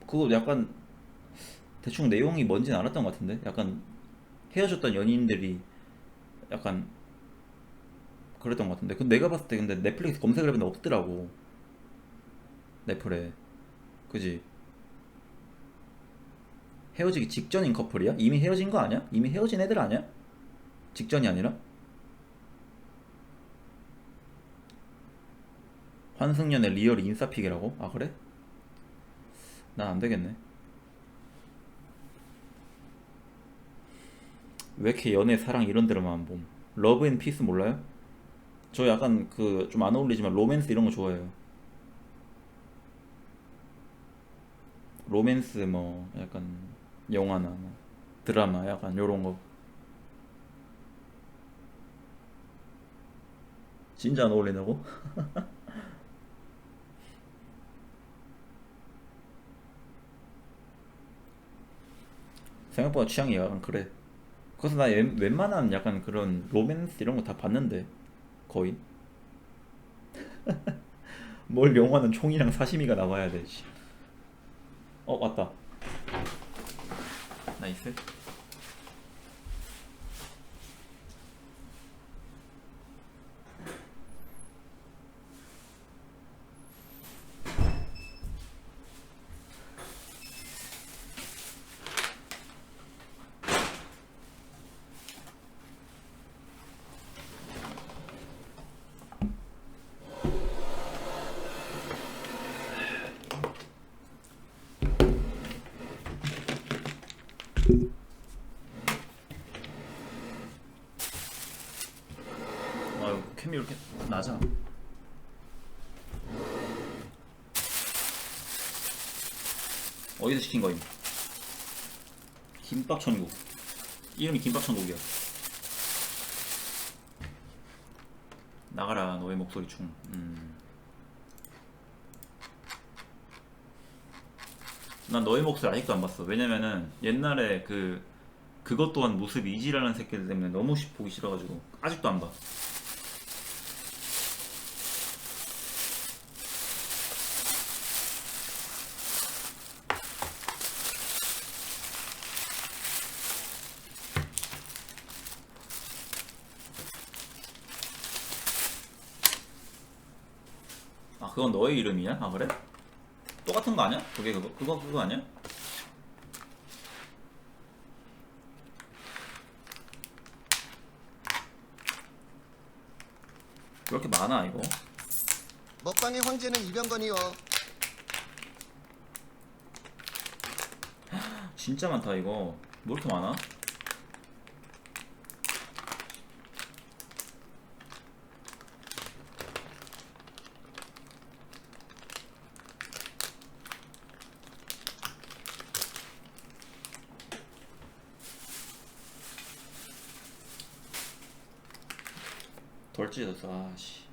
그거 약간 대충 내용이 뭔지는 알았던 것 같은데 약간 헤어졌던 연인들이 약간 그랬던 것 같은데 근데 내가 봤을 때 근데 넷플릭스 검색을 해봤는데 없더라고 넷플에. 그지? 헤어지기 직전인 커플이야? 이미 헤어진 거 아니야? 이미 헤어진 애들 아니야? 직전이 아니라? 환승연애 리얼 인싸픽이라고? 아 그래? 난 안되겠네. 왜 이렇게 연애 사랑 이런 데로만 안 봄? 러브 앤 피스 몰라요? 저 약간 그 좀 안 어울리지만 로맨스 이런 거 좋아해요. 로맨스 뭐 약간 영화나 뭐 드라마 약간 요런 거. 진짜 안 어울리냐고? 생각보다 취향이 약간 그래. 그래서 나 웬만한 약간 그런 로맨스 이런 거 다 봤는데 거의. 뭘 영화는 총이랑 사시미가 나와야 돼. 씨. 왔다. 나이스. 아유 캠이 이렇게 낮아. 어디서 시킨 거임? 김밥천국. 이름이 김밥천국이야. 나가라 너의 목소리 충. 난 너의 목소리 아직도 안 봤어. 왜냐면은 옛날에 그것 또한 모습이 이지라는 새끼들 때문에 너무 보기 싫어가지고 아직도 안 봐. 아 그건 너의 이름이야? 아 그래? 똑같은 거 아니야? 그게 그거 아니야? 왜 이렇게 많아 이거? 먹방의 황제는 이병건이요. 진짜 많다 이거. 뭐 이렇게 많아? 덜 찢었어. 아씨.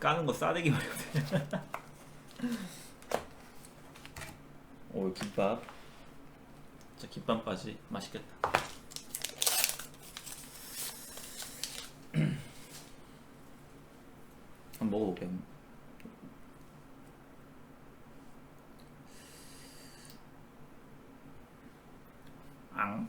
까는 거 싸대기 말이거든. 오 김밥. 자 김밥까지 맛있겠다. 한번 먹어볼게요. 앙.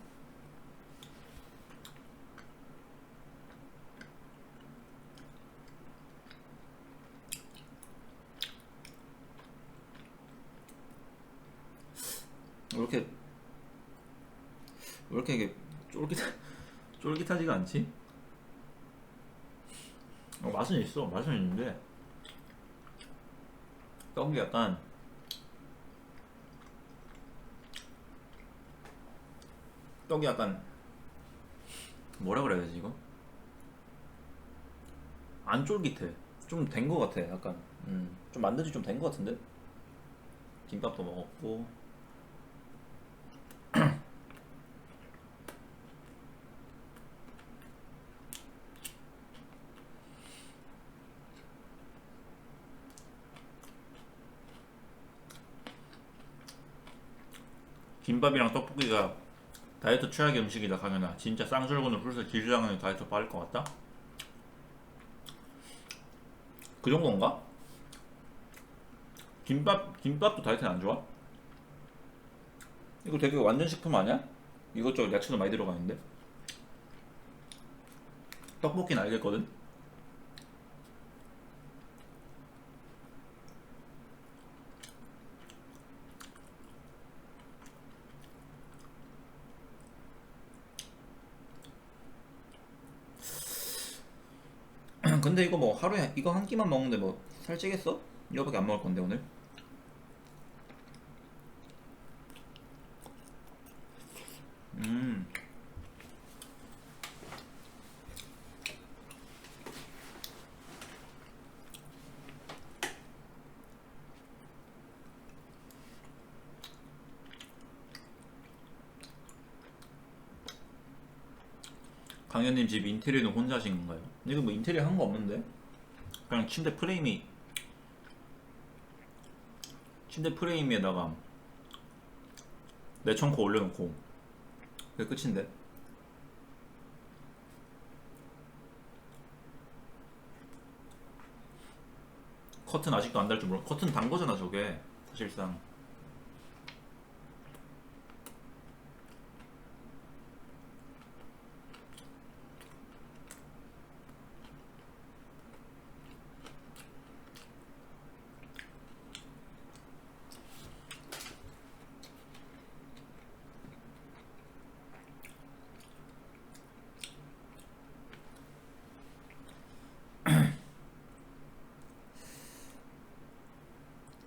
왜 이렇게 이게 쫄깃하지가 않지? 맛은 있어. 맛은 있는데 떡이 약간 뭐라 그래야 되지 이거? 안 쫄깃해. 좀 된 거 같아. 약간 좀 만든 지 좀 된 거 같은데? 김밥도 먹었고 김밥이랑 떡볶이가 다이어트 최악의 음식이다 강연아. 진짜 쌍술곤을 풀서 질주하는 다이어트 빠를 것 같다? 그 정도인가? 김밥도 다이어트는 안 좋아? 이거 되게 완전 식품 아니야? 이것저것 야채도 많이 들어가는데? 떡볶이는 알겠거든? 근데 이거 뭐 하루에 이거 한 끼만 먹는데 뭐 살찌겠어? 이거밖에 안 먹을 건데 오늘. 음. 강현님 집 인테리어는 혼자 하신 건가요? 이거 뭐 인테리어 한 거 없는데? 그냥 침대 프레임에다가 내청코 올려놓고 그게 끝인데? 커튼 아직도 안 달 줄 몰라. 커튼 단 거잖아 저게 사실상.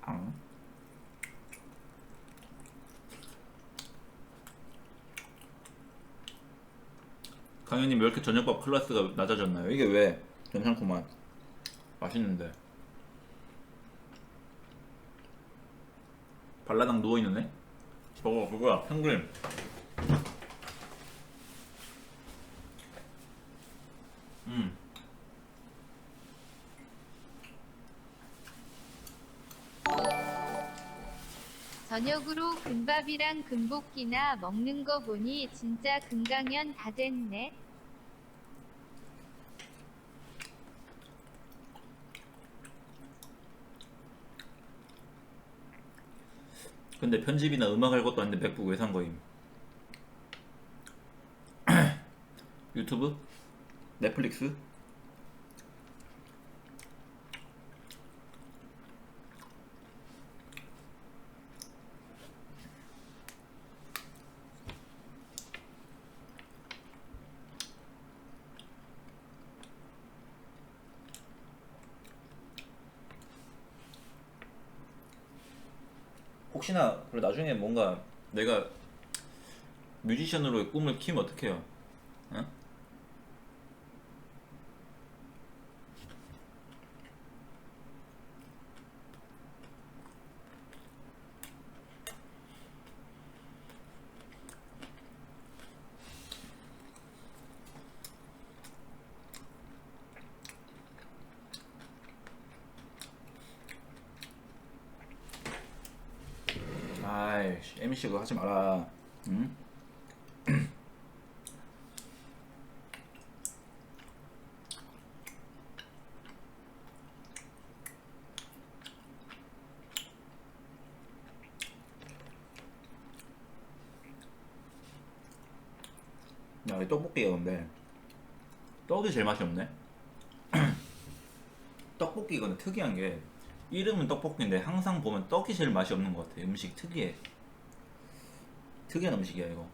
앙. 강현님 왜 이렇게 저녁밥 클래스가 낮아졌나요? 이게 왜? 괜찮구만. 맛있는데. 발라당 누워있는 애? 저거 그거야 펭귄. 저녁으로 금밥이랑 금볶이나 먹는 거 보니 진짜 금강연 다 됐네. 근데 편집이나 음악 할 것도 아닌데 맥북 왜 산 거임? 유튜브? 넷플릭스? 혹시나 그래 나중에 뭔가 내가 뮤지션으로의 꿈을 키우면 어떡해요? 어? MC 그거 하지 마라. 응? 야, 이 떡볶이가 근데 떡이 제일 맛이 없네. 떡볶이 근데 특이한 게 이름은 떡볶이인데 항상 보면 떡이 제일 맛이 없는 것 같아. 음식 특이해. 특이한 음식이야 이거.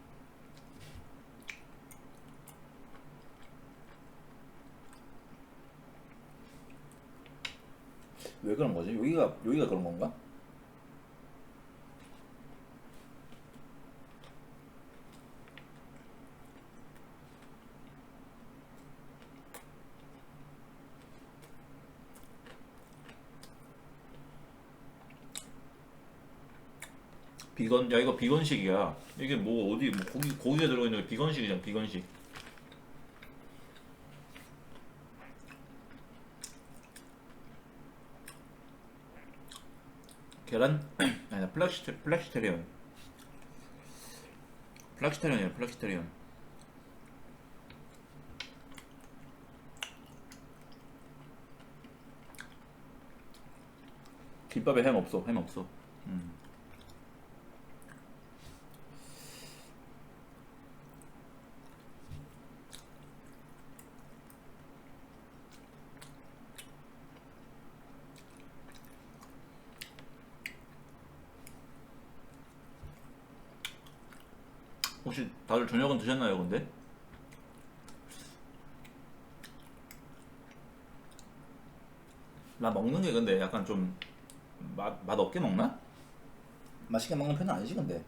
왜 그런 거지? 여기가 그런 건가? 비건, 야 이거 비건식이야. 이게 뭐 어디 뭐 고기가 들어있는 게 비건식이잖아. 비건식. 계란 아니다. 플렉시테리언. 플렉시테리언이야. 플렉시테리언. 김밥에 햄 없어. 햄 없어. 혹시 다들 저녁은 드셨나요, 근데? 나 먹는 게 근데 약간 좀 맛 없게 먹나? 맛있게 먹는 편은 아니지, 근데.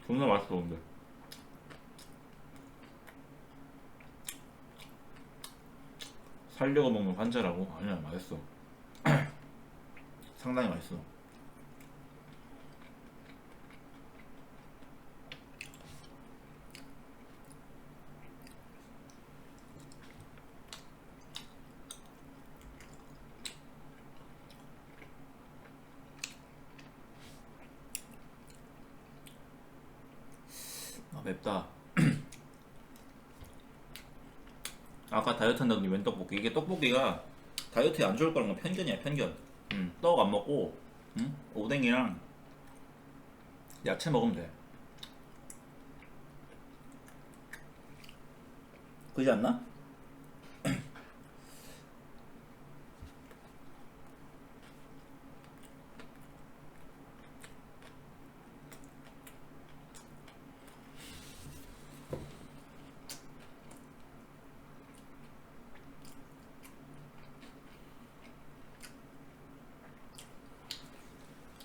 존나 맛있어, 근데. 살려고 먹는 환자라고? 아니야, 맛있어. 상당히 맛있어. 아, 맵다. 아까 다이어트 한다더니 웬 떡볶이? 이게 떡볶이가 다이어트에 안 좋을 거란 건 편견이야, 편견. 떡 안 먹고, 오뎅이랑 야채 먹으면 돼. 그지 않나?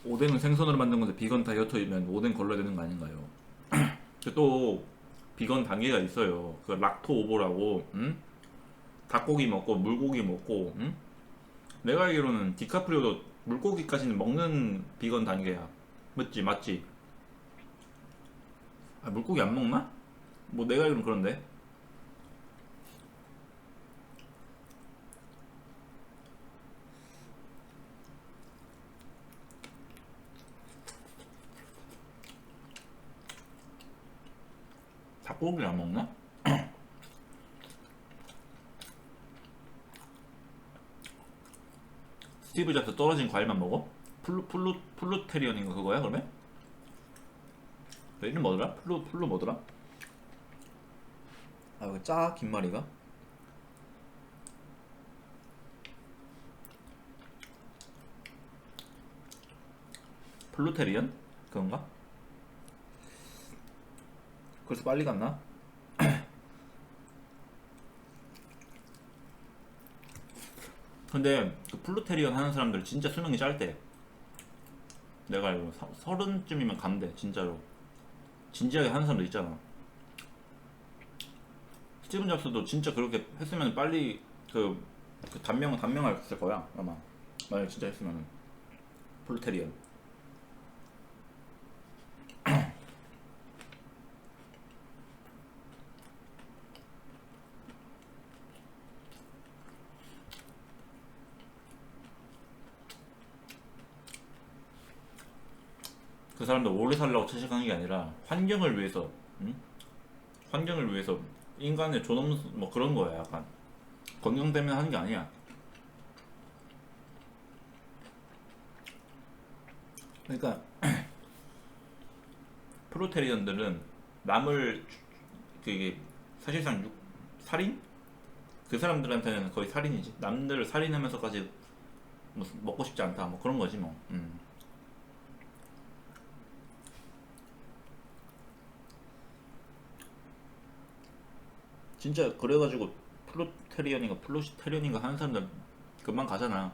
오뎅은 생선으로 만든 건데 비건 다이어트이면 오뎅 걸러야 되는 거 아닌가요? 또 비건 단계가 있어요. 그 락토 오보라고, 닭고기 먹고 물고기 먹고, 내가 알기로는 디카프리오도 물고기까지는 먹는 비건 단계야. 맞지? 아, 물고기 안 먹나? 뭐 내가 알기로는 그런데. 닭고기를 안 먹나? 스티브 잡스 떨어진 과일만 먹어? 플루테리언인가 그거야 그러면? 이름 뭐더라? 플루 뭐더라? 아 이거 짜 김말이가? 플루테리언? 그건가? 그래서 빨리 갔나? 근데 그 플루테리언 하는 사람들 진짜 수명이 짧대. 내가 알기로 30쯤이면 간대 진짜로. 진지하게 하는 사람도 있잖아. 스티븐 잡스도 진짜 그렇게 했으면 빨리 그 단명했을 거야 아마. 만약에 진짜 했으면은. 플루테리언. 그 사람들 오래 살려고 채식하는 게 아니라 환경을 위해서, 응? 환경을 위해서 인간의 존엄 뭐 그런 거야. 약간 건강 때문에 하는 게 아니야. 그러니까 프로테리언들은 남을 그게 사실상 살인? 그 사람들한테는 거의 살인이지. 남들을 살인하면서까지 뭐 먹고 싶지 않다 뭐 그런 거지 뭐. 진짜 그래가지고 플로테리언인가 플로시테리언인가 하는 사람들 금방 가잖아.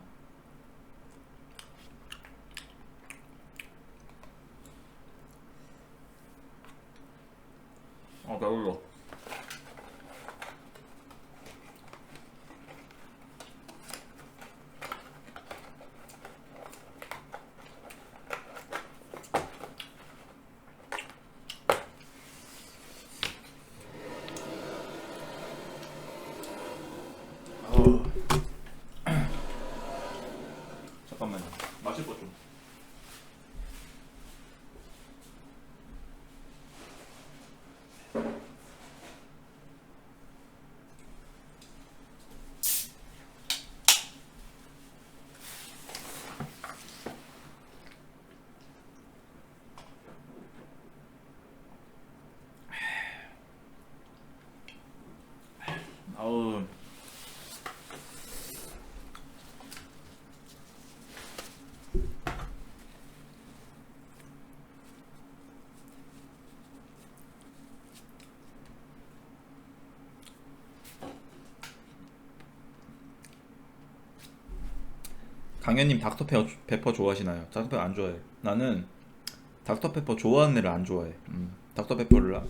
배불러. 잠깐만요. 마실 것 좀. 아우. 강현님 닥터페퍼 좋아하시나요? 닥터페퍼 안 좋아해. 나는 닥터페퍼 좋아하는 애를 안 좋아해. 닥터페퍼를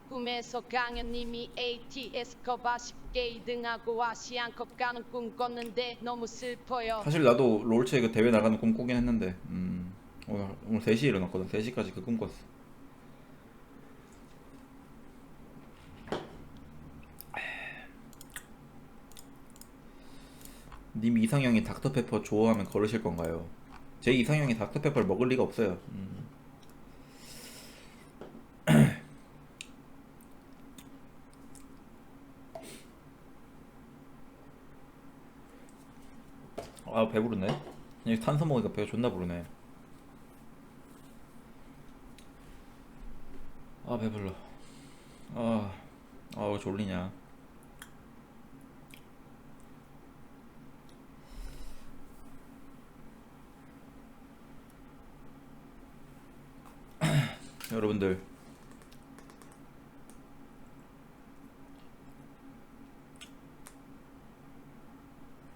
꿈에서 강현님이 ATS컵 아쉽게 2등하고 아시안컵 가는 꿈 꿨는데 너무 슬퍼요. 사실 나도 롤체 그 대회 나가는 꿈 꾸긴 했는데 오늘 3시에 일어났거든. 3시까지 그 꿈 꿨어. 님 이상형이 닥터페퍼 좋아하면 걸으실 건가요? 제 이상형이 닥터페퍼를 먹을 리가 없어요. 아 배부르네. 그냥 탄수 먹으니까 배가 존나 부르네. 아 배불러. 왜 졸리냐.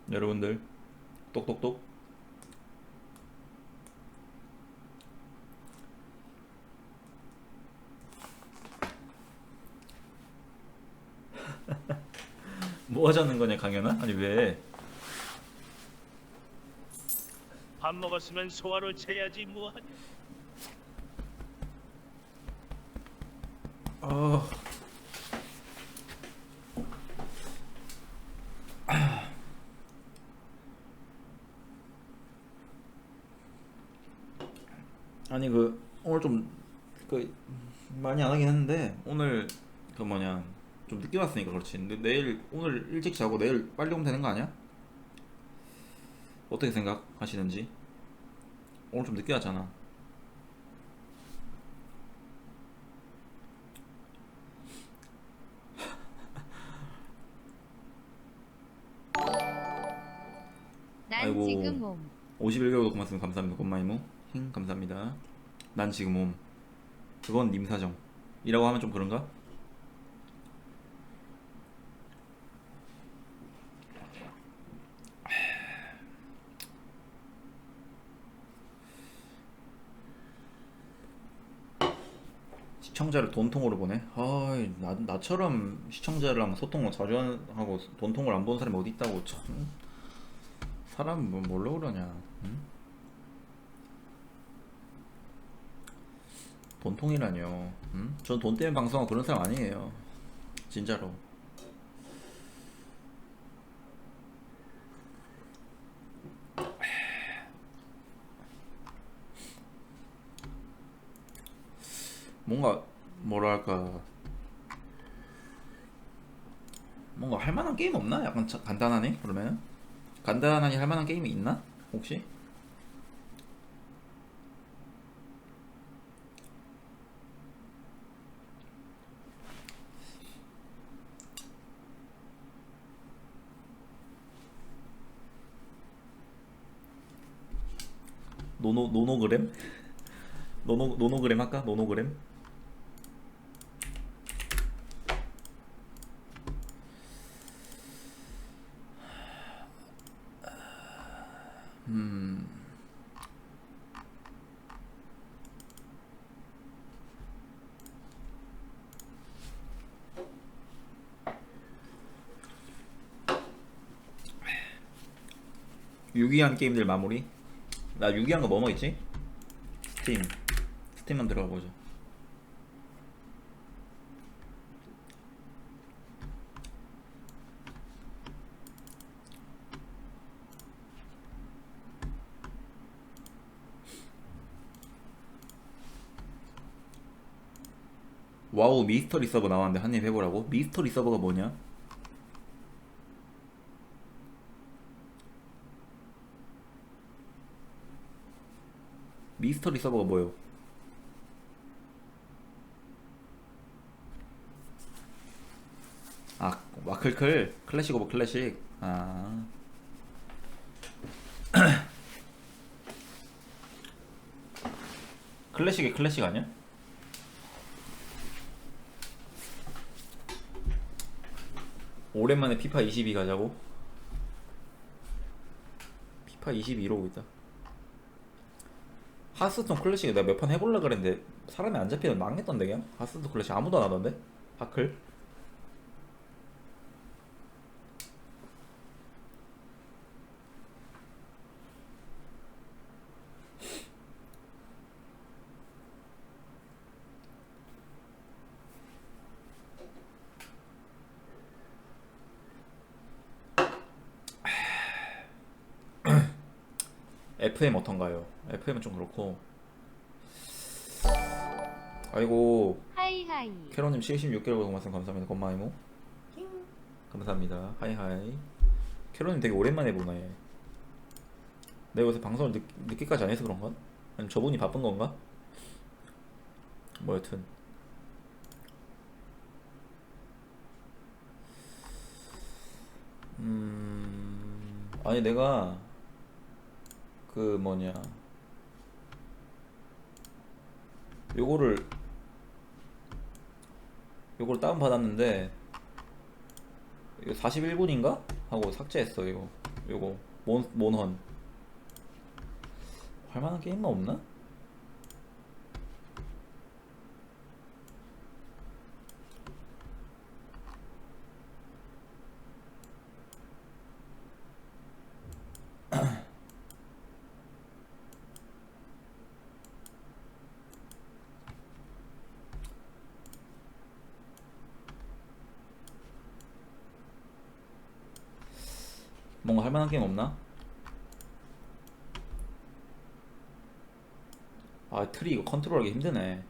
여러분들 똑똑똑 뭐 하자는 거냐 강연아? 아니 왜? 밥 먹었으면 소화를 채야지 뭐하냐. 아니 그 오늘 좀 그 많이 안 하긴 했는데 오늘 그 뭐냐 좀 늦게 왔으니까 그렇지. 근데 내일 오늘 일찍 자고 내일 빨리 오면 되는 거 아니야? 어떻게 생각하시는지? 오늘 좀 늦게 왔잖아. 난 아이고. 지금 옴. 51개월 고맙습니다. 감사합니다. 곰마이모 힝 감사합니다. 난 지금 옴. 그건 님 사정 이라고 하면 좀 그런가? 시청자를 돈통으로 보내? 나처럼 시청자랑 소통을 자주 하고 돈통을 안 보는 사람이 어디 있다고 참. 사람 뭐 뭘로 그러냐. 돈통이라뇨. 전 돈 때문에 방송하고 그런 사람 아니에요. 진짜로. 뭔가 뭐랄까 뭔가 할만한 게임 없나? 약간 간단하네. 그러면 간단하니 할만한 게임이 있나? 혹시? 노노그램? 노노그램 할까? 노노그램? 유기한 게임들 마무리. 나 유기한 거 뭐뭐 있지? 스팀 들어가 보자. 와우 미스터리 서버 나왔는데 한입 해보라고? 미스터리 서버가 뭐냐? 미스터리 서버가 뭐요? 아 와클클 클래식 오브 클래식. 아 클래식의 클래식 아니야? 오랜만에 피파 22 가자고? 피파 22 이러고 있다. 하스스톤 클래식 내가 몇 판 해볼라 그랬는데 사람이 안 잡히면 망했던데. 그냥 하스스톤 클래식 아무도 안 하던데? 하클? FM 어떤가요? FM은 좀 그렇고. 아이고 하이하이. 캐로님 76개월 고맙습니다. 감사합니다. 건마이모 감사합니다. 하이하이. 캐로님 되게 오랜만에 보네. 내가 요새 방송을 늦게까지 안 해서 그런가? 아니면 저분이 바쁜 건가? 뭐 여튼 아니 내가 그 뭐냐 요거를 다운 받았는데 이거 41분인가? 하고 삭제했어. 요거 몬헌 할만한 게임만 없나? 뭔가 할만한 게임 없나? 아 트리 이거 컨트롤하기 힘드네.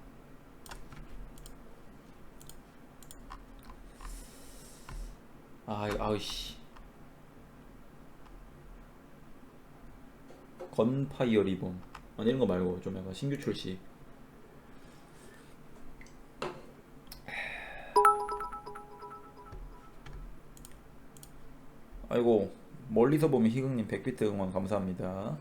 아이씨 건파이어 리본 아니 이런거 말고 좀 약간 신규 출시. 아이고 멀리서 보면 희극님 100비트 응원 감사합니다.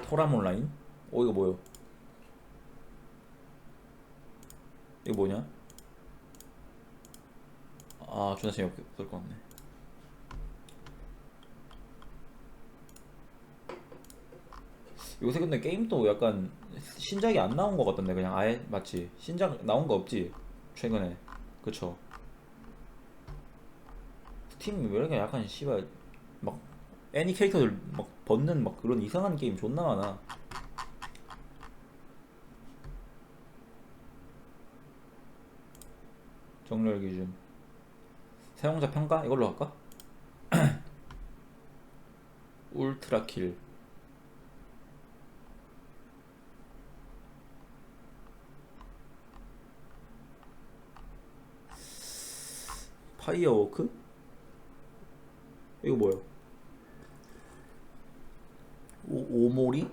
토람 온라인? 이거 뭐요? 이거 뭐냐? 아 존나 재미없을 것 같네. 요새 근데 게임도 약간 신작이 안 나온 것 같던데. 그냥 아예 맞지? 신작 나온 거 없지? 최근에 그쵸? 스팀이 왜 이렇게 약간 씨발 막 애니 캐릭터들 막 벗는 막 그런 이상한 게임 존나 많아. 정렬 기준 사용자 평가 이걸로 할까? 울트라킬 파이어워크? 이거 뭐야? 오모리?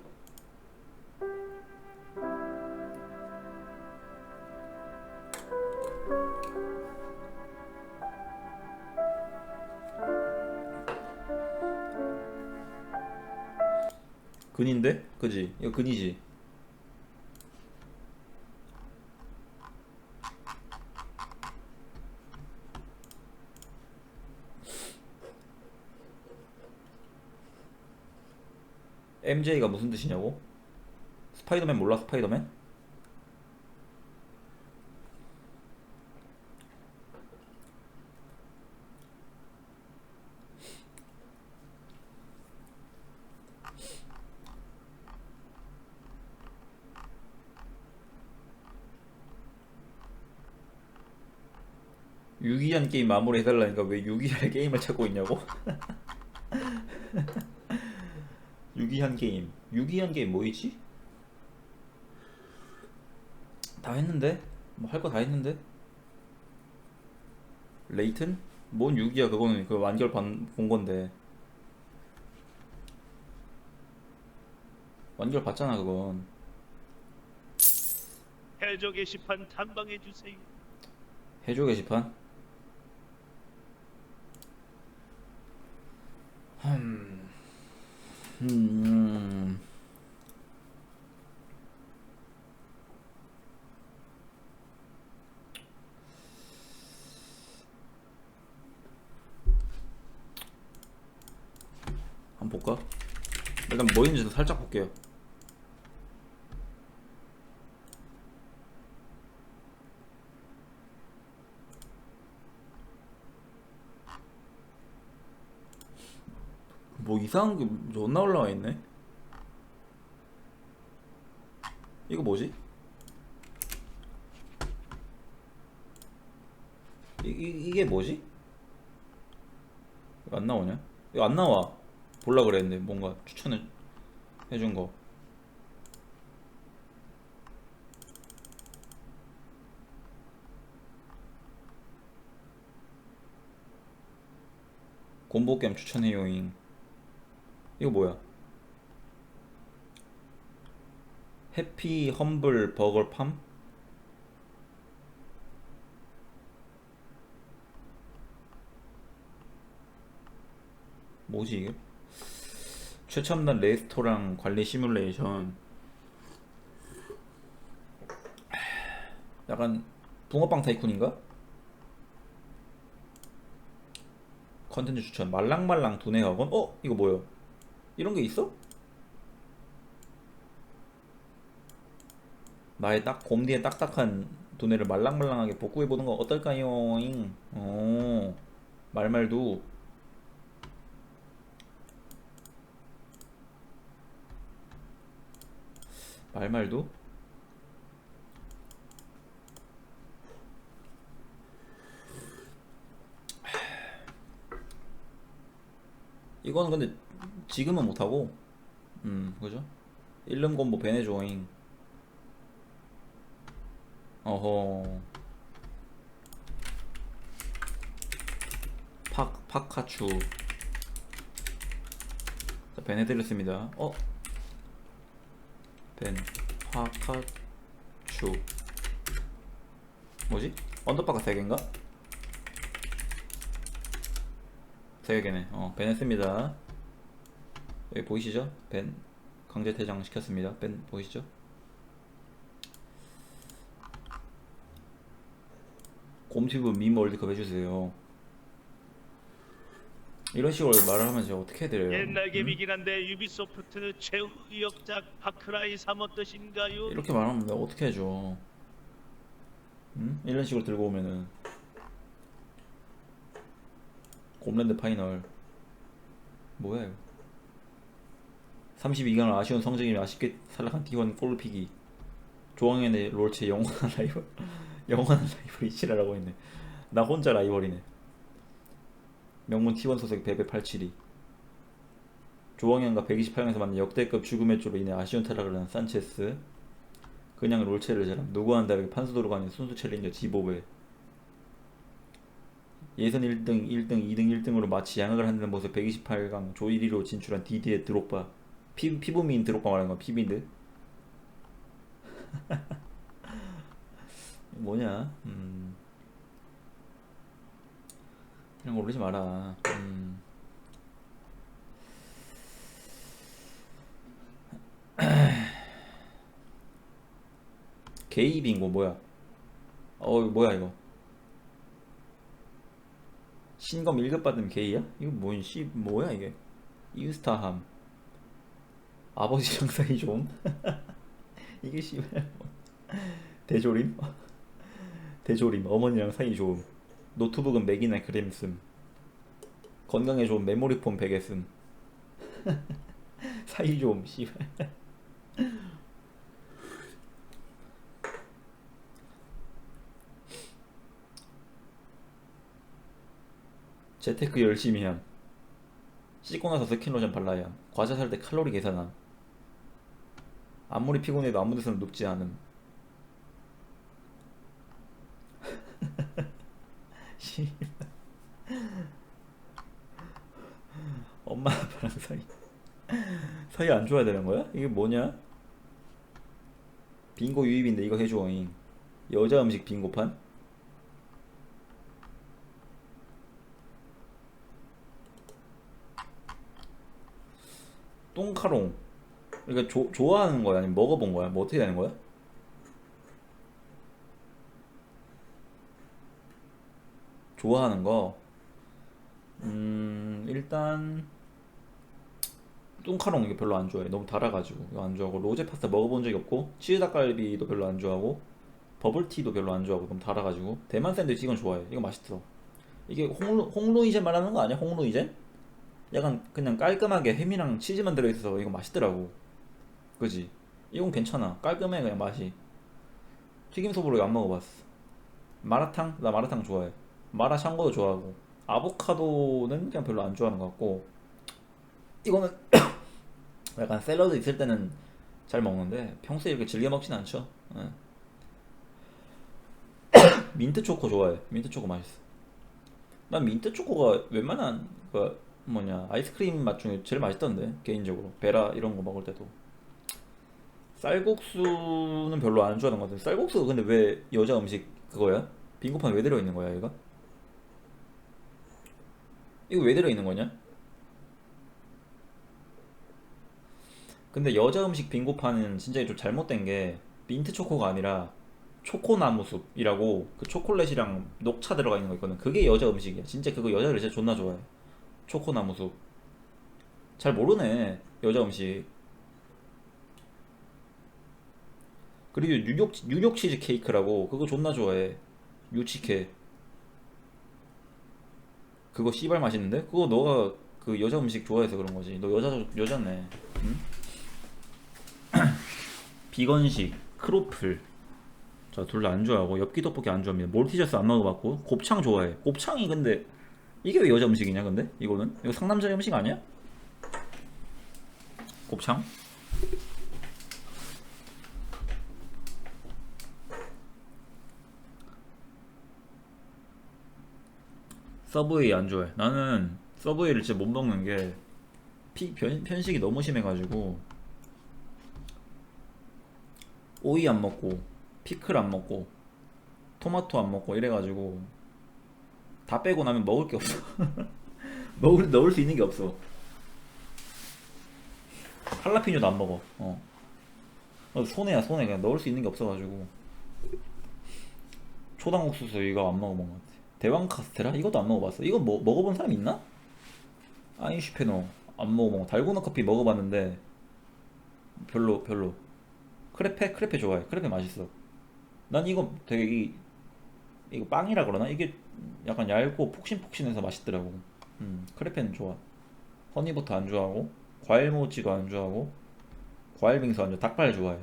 근인데? 그지? 이거 근이지? MJ가 무슨 뜻이냐고? 스파이더맨 몰라? 스파이더맨? 유기한 게임 마무리 해달라니까 왜 유기할 게임을 찾고 있냐고? 유기한 게임 뭐 있지? 다 했는데? 뭐 할 거 다 했는데? 레이튼? 뭔 유기야 그거는 그 완결 본 건데 완결 봤잖아 그건. 해저 게시판 탐방해 주세요. 해줘 게시판? 음... 한번 볼까? 일단 뭐 있는지 살짝 볼게요. 뭐 이상한 게 존나 올라와 있네. 이거 뭐지? 이게 뭐지? 이거 안 나오냐? 이거 안 나와. 볼라 그랬는데 뭔가 추천을 해준 거. 곰보겜 추천해요잉. 이거 뭐야? 해피 험블 버거 팜? 뭐지 이게? 최첨단 레스토랑 관리 시뮬레이션. 약간 붕어빵 타이쿤인가? 컨텐츠 추천 말랑말랑 두뇌 학원? 어? 이거 뭐야? 이런 게 있어? 나의 곰디의 딱딱한 두뇌를 말랑말랑하게 복구해보는 건 어떨까요? 잉. 말말두. 말말두? 이거는 근데 지금은 못하고 그죠? 일름 콤보 베네조잉. 어허. 파카추. 자, 벤 해드렸습니다. 벤 파카추. 뭐지? 언더파카 3개인가? 3개네. 벤 했습니다. 여기 보이시죠? 벤 강제 퇴장 시켰습니다. 벤 보이시죠? 곰튜브 밈 월드컵 해주세요. 이런 식으로 말을 하면 제가 어떻게 해드려요? 옛날 게임이긴 한데 유비소프트 최후 역작 파크라이 3 어떠신가요? 이렇게 말하면 내가 어떻게 해줘? 이런 식으로 들고 오면은 곰랜드 파이널 뭐야 이거. 32강을 아쉬운 성적이며 아쉽게 탈락한 T1 골피기. 조항현의 롤체 영원한 라이벌. 영원한 라이벌이 지랄하고 있네. 나 혼자 라이벌이네. 명문 T1 소속 베베 872. 조항현과 128강에서 만난 역대급 죽음의 조로 인해 아쉬운 탈락을 한 산체스. 그냥 롤체를 잘함. 누구와는 다르게 판수도로 가는 순수 챌린저 지보베. 예선 1등, 1등, 2등, 1등으로 마치 양악을 한다는 모습. 128강 조 1위로 진출한 디디의 드록바. 피부미인 드록바 말하는 건 피빈드. 뭐냐? 이런 거 올리지 마라. 게이 빙고 뭐야? 이거 뭐야 이거? 신검 1급 받으면 게이야? 이거 뭐야 이게? 인스타함. 아버지랑 사이 좀. 이게 씨발. 대조림? 대조림. 어머니랑 사이 좋음. 노트북은 맥이나 그램 씀. 건강에 좋은 메모리폼 100에 씀. 사이 좀 씨발. 재테크 열심히 함. 씻고 나서 스킨 로션 발라야 함. 과자 살 때 칼로리 계산함. 아무리 피곤해도 아무 데서는 눕지 않음. 엄마 아빠랑 사이 안 좋아야 되는 거야? 이게 뭐냐? 빙고 유입인데 이거 해줘잉. 여자 음식 빙고판? 똥카롱. 그러니까 좋아하는 거야? 아니면 먹어본 거야? 뭐 어떻게 되는 거야? 좋아하는 거. 일단 뚱카롱 이게 별로 안 좋아해. 너무 달아가지고 이거 안 좋아하고. 로제 파스타 먹어본 적이 없고, 치즈 닭갈비도 별로 안 좋아하고, 버블티도 별로 안 좋아하고. 너무 달아가지고. 대만 샌드위치 이건 좋아해. 이거 맛있어. 이게 홍루이젠 말하는 거 아니야? 홍루이젠? 약간 그냥 깔끔하게 햄이랑 치즈만 들어있어서 이거 맛있더라고. 그지? 이건 괜찮아. 깔끔해 그냥 맛이. 튀김소보로 이거 안 먹어봤어. 마라탕? 나 마라탕 좋아해. 마라샹궈도 좋아하고. 아보카도는 그냥 별로 안 좋아하는 것 같고. 이거는 약간 샐러드 있을 때는 잘 먹는데 평소에 이렇게 즐겨 먹진 않죠. 예. 민트 초코 좋아해. 민트 초코 맛있어. 난 민트 초코가 웬만한 그 뭐냐 아이스크림 맛 중에 제일 맛있던데 개인적으로. 베라 이런 거 먹을 때도. 쌀국수는 별로 안 좋아하는 것 같아. 쌀국수 근데 왜 여자 음식 그거야? 빙고판 왜 들어있는 거야 이거? 이거 왜 들어있는 거냐? 근데 여자 음식 빙고판은 진짜 좀 잘못된 게 민트 초코가 아니라 초코나무숲이라고 그 초콜릿이랑 녹차 들어가 있는 거 있거든. 그게 여자 음식이야. 진짜 그거 여자들 진짜 존나 좋아해. 초코나무숲. 잘 모르네 여자 음식. 그리고 뉴욕 치즈 케이크라고 그거 존나 좋아해. 유치케. 그거 씨발 맛있는데? 그거 너가 그 여자 음식 좋아해서 그런 거지. 너 여자네. 응? 비건식, 크로플. 자, 둘 다 안 좋아하고, 엽기 떡볶이 안 좋아합니다. 몰티저스 안 먹어봤고, 곱창 좋아해. 곱창이 근데 이게 왜 여자 음식이냐 근데? 이거는? 이거 상남자 음식 아니야? 곱창? 서브웨이 안 좋아해. 나는 서브웨이를 진짜 못 먹는 게 편식이 너무 심해가지고 오이 안 먹고 피클 안 먹고 토마토 안 먹고 이래가지고 다 빼고 나면 먹을 게 없어. 넣을 수 있는 게 없어. 할라피뇨도 안 먹어. 손해야 손해. 그냥 넣을 수 있는 게 없어가지고. 초당 옥수수 이거 안 먹어본 것 같아. 대왕 카스테라? 이것도 안 먹어봤어. 이거 먹어본 사람 있나? 아인슈페너 안 먹어본 거. 달고나 커피 먹어봤는데 별로. 크레페 좋아해. 크레페 맛있어. 난 이거 되게 이거 빵이라 그러나? 이게 약간 얇고 폭신폭신해서 맛있더라고. 크레페는 좋아. 허니버터 안 좋아하고 과일 모찌도 안 좋아하고 과일 빙수 안 좋아. 닭발 좋아해.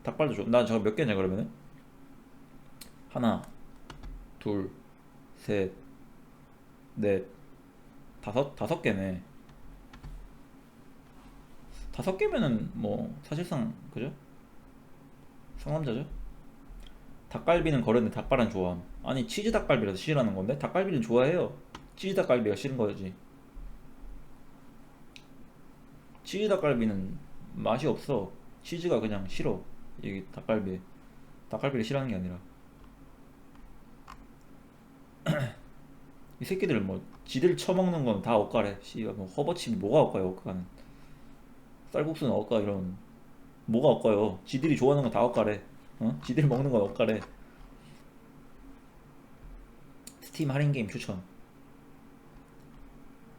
닭발도 좋아. 나 저거 몇 개냐 그러면은? 하나, 둘, 셋, 넷, 다섯 개네. 5개면은 뭐 사실상 그죠? 상남자죠? 닭갈비는 거렸는데 닭발은 좋아함. 아니 치즈 닭갈비라서 싫어하는 건데 닭갈비는 좋아해요. 치즈 닭갈비가 싫은 거지. 치즈 닭갈비는 맛이 없어. 치즈가 그냥 싫어. 이게 닭갈비를 싫어하는 게 아니라 이 새끼들 뭐 지들 처먹는 건 다 엇가래. 씨발 뭐 허버칩이 뭐가 엇가요? 엇가는 쌀국수는 엇가 이런 뭐가 엇가요? 지들이 좋아하는 건 다 엇가래. 어? 지들이 먹는 건 엇가래. 스팀 할인 게임 추천.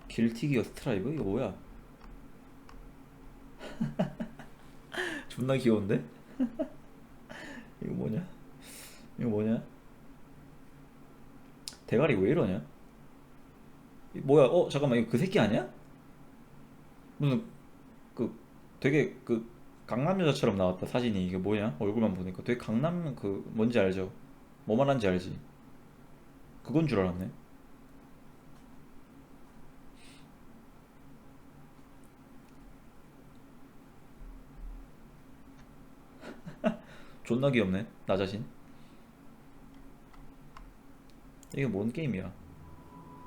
길티기어 스트라이브? 이거 뭐야? 존나 귀여운데? 이거 뭐냐? 이거 뭐냐? 대가리 왜 이러냐? 뭐야? 잠깐만 이거 그 새끼 아니야? 무슨 그 되게 그 강남 여자처럼 나왔다 사진이. 이게 뭐냐? 얼굴만 보니까 되게 강남 그 뭔지 알죠? 뭐 말하는지 알지? 그건 줄 알았네. 존나 귀엽네 나 자신. 이게 뭔 게임이야?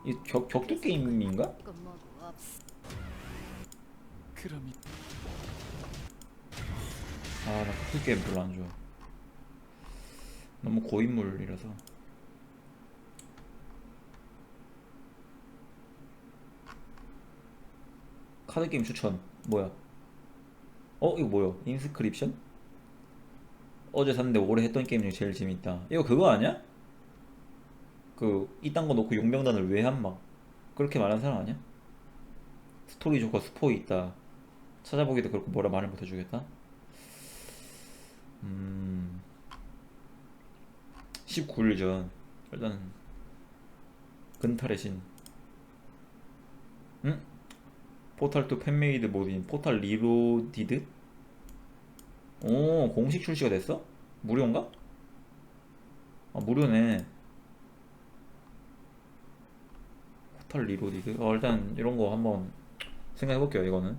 이 격투 게임인가? 아 나 격투 게임 별로 안 좋아. 너무 고인물이라서. 카드 게임 추천. 뭐야? 이거 뭐야? 인스크립션? 어제 샀는데 올해 했던 게임 중에 제일 재밌다. 이거 그거 아니야? 그 이딴 거 놓고 용병단을 왜 한 막 그렇게 말하는 사람 아니야? 스토리 좋고 스포이 있다. 찾아보기도 그렇고 뭐라 말을 못 해주겠다. 19일 전 일단 근탈의 신. 응? 포탈2 팬메이드 모드인 포탈 리로디드? 오 공식 출시가 됐어? 무료인가? 아 무료네. 포탈 리로디드? 일단 이런 거 한번 생각해볼게요. 이거는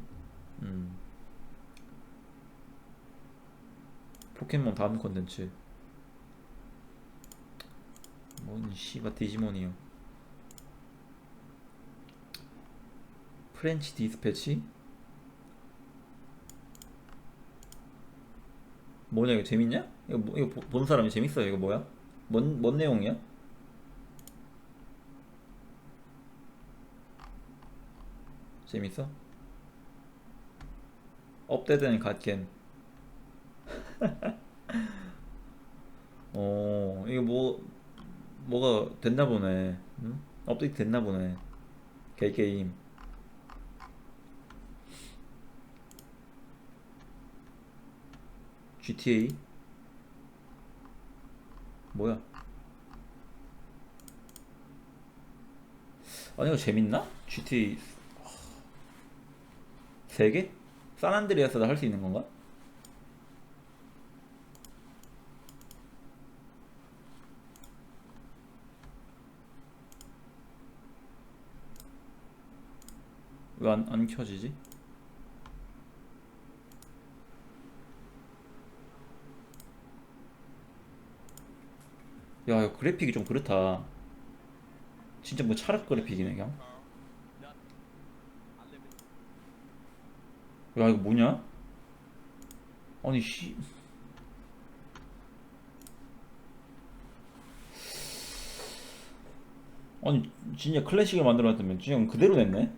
포켓몬 다음 컨텐츠 뭔 씨발 디지몬이요. 프렌치 디스패치? 뭐냐 이거 재밌냐? 이거 본 사람이 재밌어. 이거 뭐야? 뭔 내용이야? 재밌어? 업데이트된 갓겜. 이거 뭐가 됐나 보네. 응? 업데이트 됐나 보네. 개게임. GTA? 뭐야? 아니 이거 재밌나? GTA 3개? 산안드레아스도 할 수 있는 건가? 왜 안 켜지지? 야, 이거 그래픽이 좀 그렇다. 진짜 뭐 차력 그래픽이네 그냥. 야, 이거 뭐냐? 아니 씨. 아니 진짜 클래식을 만들어놨다면 진짜 그대로 냈네?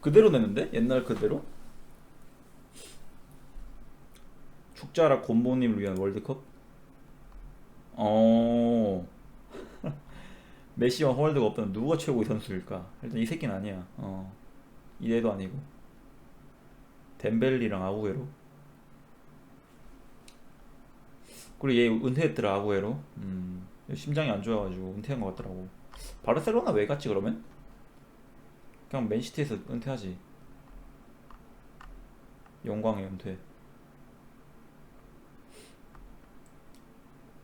그대로 냈는데? 옛날 그대로? 축자라 곰보님을 위한 월드컵? 메시와 호날두가 없다면 누가 최고의 선수일까? 일단 이 새끼는 아니야. 이래도 아니고 덴벨리랑 아구에로. 그리고 얘 은퇴했더라 아구에로. 심장이 안 좋아가지고 은퇴한 것 같더라고. 바르셀로나 왜 갔지 그러면? 그냥 맨시티에서 은퇴하지. 영광의 은퇴.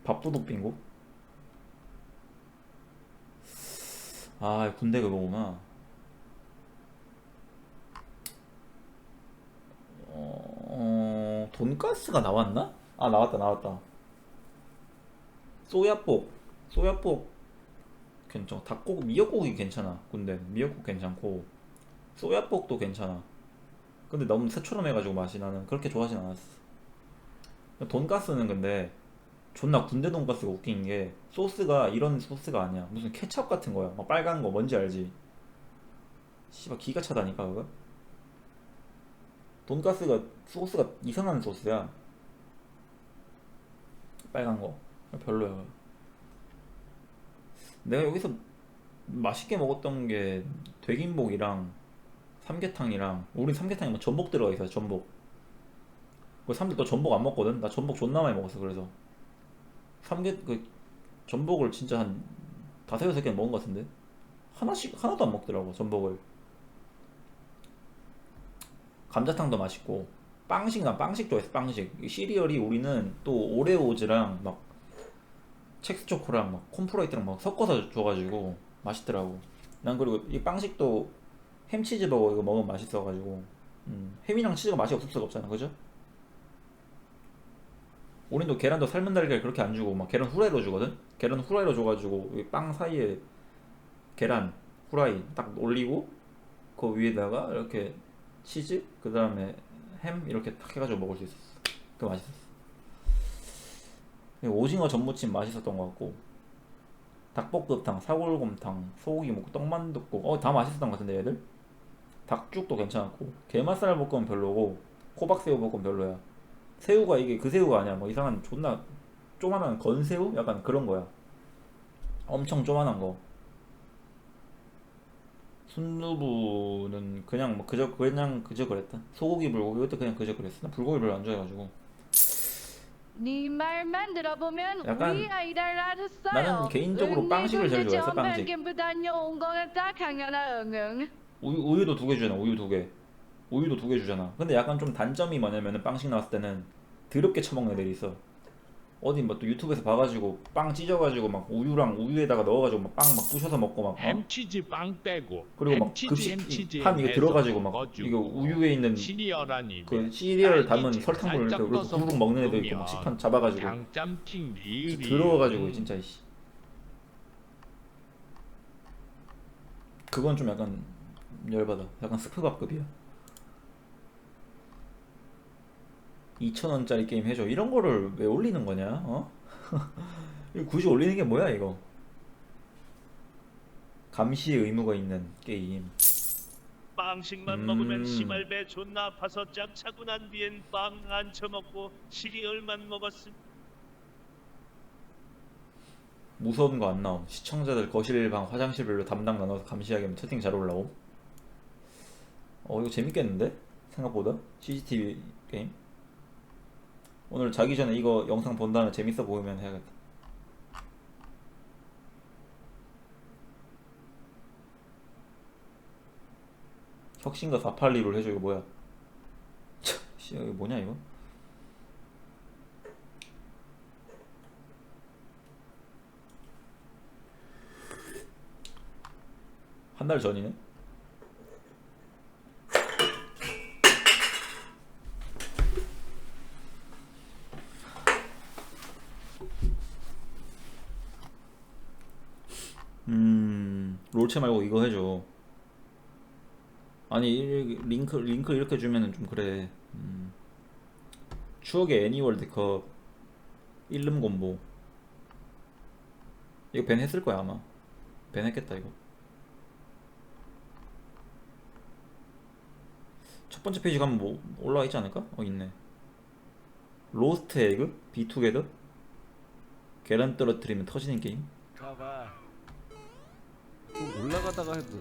밥도둑 빙고? 아 군대 그거구나. 돈가스가 나왔나? 아 나왔다. 소야복 괜찮아. 닭고기 미역국이 괜찮아. 군대 미역국 괜찮고 소야복도 괜찮아. 근데 너무 새초롬해가지고 맛이 나는 그렇게 좋아하진 않았어. 돈가스는 근데 존나 군대 돈가스가 웃긴 게 소스가 이런 소스가 아니야. 무슨 케첩 같은 거야. 막 빨간 거 뭔지 알지? 씨발 기가 차다니까 그거. 돈가스가 소스가 이상한 소스야. 빨간 거 별로야. 내가 여기서 맛있게 먹었던 게 돼김복이랑 삼계탕이랑, 우린 삼계탕에 막 전복 들어가 있어요. 전복. 그 사람들 또 전복 안 먹거든. 나 전복 존나 많이 먹었어. 그래서 전복을 진짜 한 5-6개 먹은 것 같은데 하나도 안 먹더라고 전복을. 감자탕도 맛있고 난 빵식 좋아했어. 빵식 시리얼이 우리는 또 오레오즈랑 막 첵스초코랑 막 콘프로이트랑 막 섞어서 줘가지고 맛있더라고. 난 그리고 이 빵식도 햄치즈버거 이거 먹으면 맛있어가지고. 햄이랑 치즈가 맛이 없을 수가 없잖아, 그죠? 우린 또 계란도 삶은 달걀 그렇게 안 주고 막 계란 후라이로 주거든. 계란 후라이로 줘가지고 이 빵 사이에 계란 후라이 딱 올리고 그 위에다가 이렇게 치즈 그 다음에 햄 이렇게 딱 해가지고 먹을 수 있었어. 그 맛있었어. 오징어 전무침 맛있었던 것 같고, 닭볶음탕, 사골곰탕, 소고기 먹고 떡만둣국 다 맛있었던 것 같은데 얘들. 닭죽도 괜찮았고, 게맛살 볶음은 별로고, 호박새우 볶음 별로야. 새우가 이게 그 새우가 아니야. 뭐 이상한 존나 조만한 건새우? 약간 그런 거야. 엄청 조만한 거. 순두부는 그냥 뭐 그저 그랬다. 소고기 불고기 이것도 그냥 그저 그랬어. 나 불고기 별로 안 좋아해가지고. 네 말만 들어보면 약간 우리 아이들 알았어요. 나는 개인적으로 빵식을 제일 좋아했어. 빵식. 온 거다 강연아 응응. 우유도 2개 주잖아. 우유도 2개 주잖아. 근데 약간 좀 단점이 뭐냐면은 빵식 나왔을 때는 더럽게 처먹는 애들이 있어. 어디 뭐 또 유튜브에서 봐가지고 빵 찢어가지고 막 우유랑 우유에다가 넣어가지고 막 빵 막 부셔서 먹고 막 햄치즈 빵 빼고 그리고 막 급식 판 이거 들어가지고 막 이거 우유에 있는 시리얼하니 그 시리얼 담은 설탕물 이렇게 구르륵 먹는 애들 있고 막 식판 잡아가지고 강짬팅 리을이 들어가가지고 진짜 이씨. 그건 좀 약간 열받아. 약간 스프밥급이야. 2,000원짜리 게임 해줘. 이런 거를 왜 올리는 거냐? 어? 이거 굳이 올리는 게 뭐야 이거? 감시의 의무가 있는 게임. 빵식만 먹으면 심할배 존나 아파서 짝 차고 난 뒤엔 빵 안 처먹고 시리얼만 먹었음. 무서운 거 안 나옴. 시청자들 거실방 화장실별로 담당 나눠서 감시하게 하면 채팅 잘 올라옴. 이거 재밌겠는데? 생각보다 CCTV 게임. 오늘 자기 전에 이거 영상 본 다음에 재밌어 보이면 해야겠다. 혁신가 482를 해줘. 이거 뭐야? 씨, 이거 뭐냐 이거? 한 달 전이네? 롤체 말고 이거 해줘. 아니 링크 이렇게 주면은 좀 그래. 추억의 애니월드컵 1름 콤보. 이거 밴 했을 거야 아마. 밴 했겠다 이거. 첫 번째 페이지 가면 뭐 올라와 있지 않을까? 있네. 로스트 에그? 비투게더? 계란 떨어뜨리면 터지는 게임? 가봐. 올라가다가 해도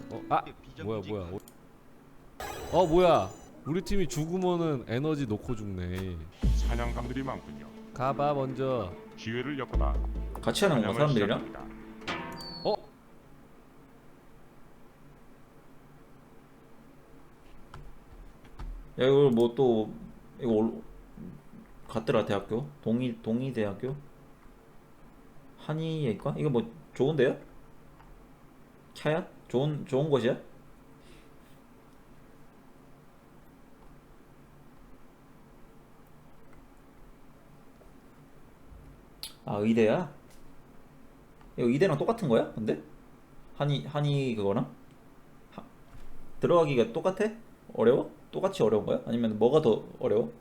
뭐야 뭐야 우리 팀이 죽으면은 에너지 놓고 죽네. 사냥감들이 많군요. 가봐 먼저. 기회를 엿보다 같이 하는 건가 사람들이랑? 시작합니다. 야 이걸 뭐 또 이거 갔더라 대학교 동의대학교 한의예과 이거 뭐 좋은데요? 캬야 좋은 곳이야? 아 의대야? 이거 의대랑 똑같은 거야? 근데 한의 그거랑 들어가기가 똑같아? 어려워? 똑같이 어려운 거야? 아니면 뭐가 더 어려워?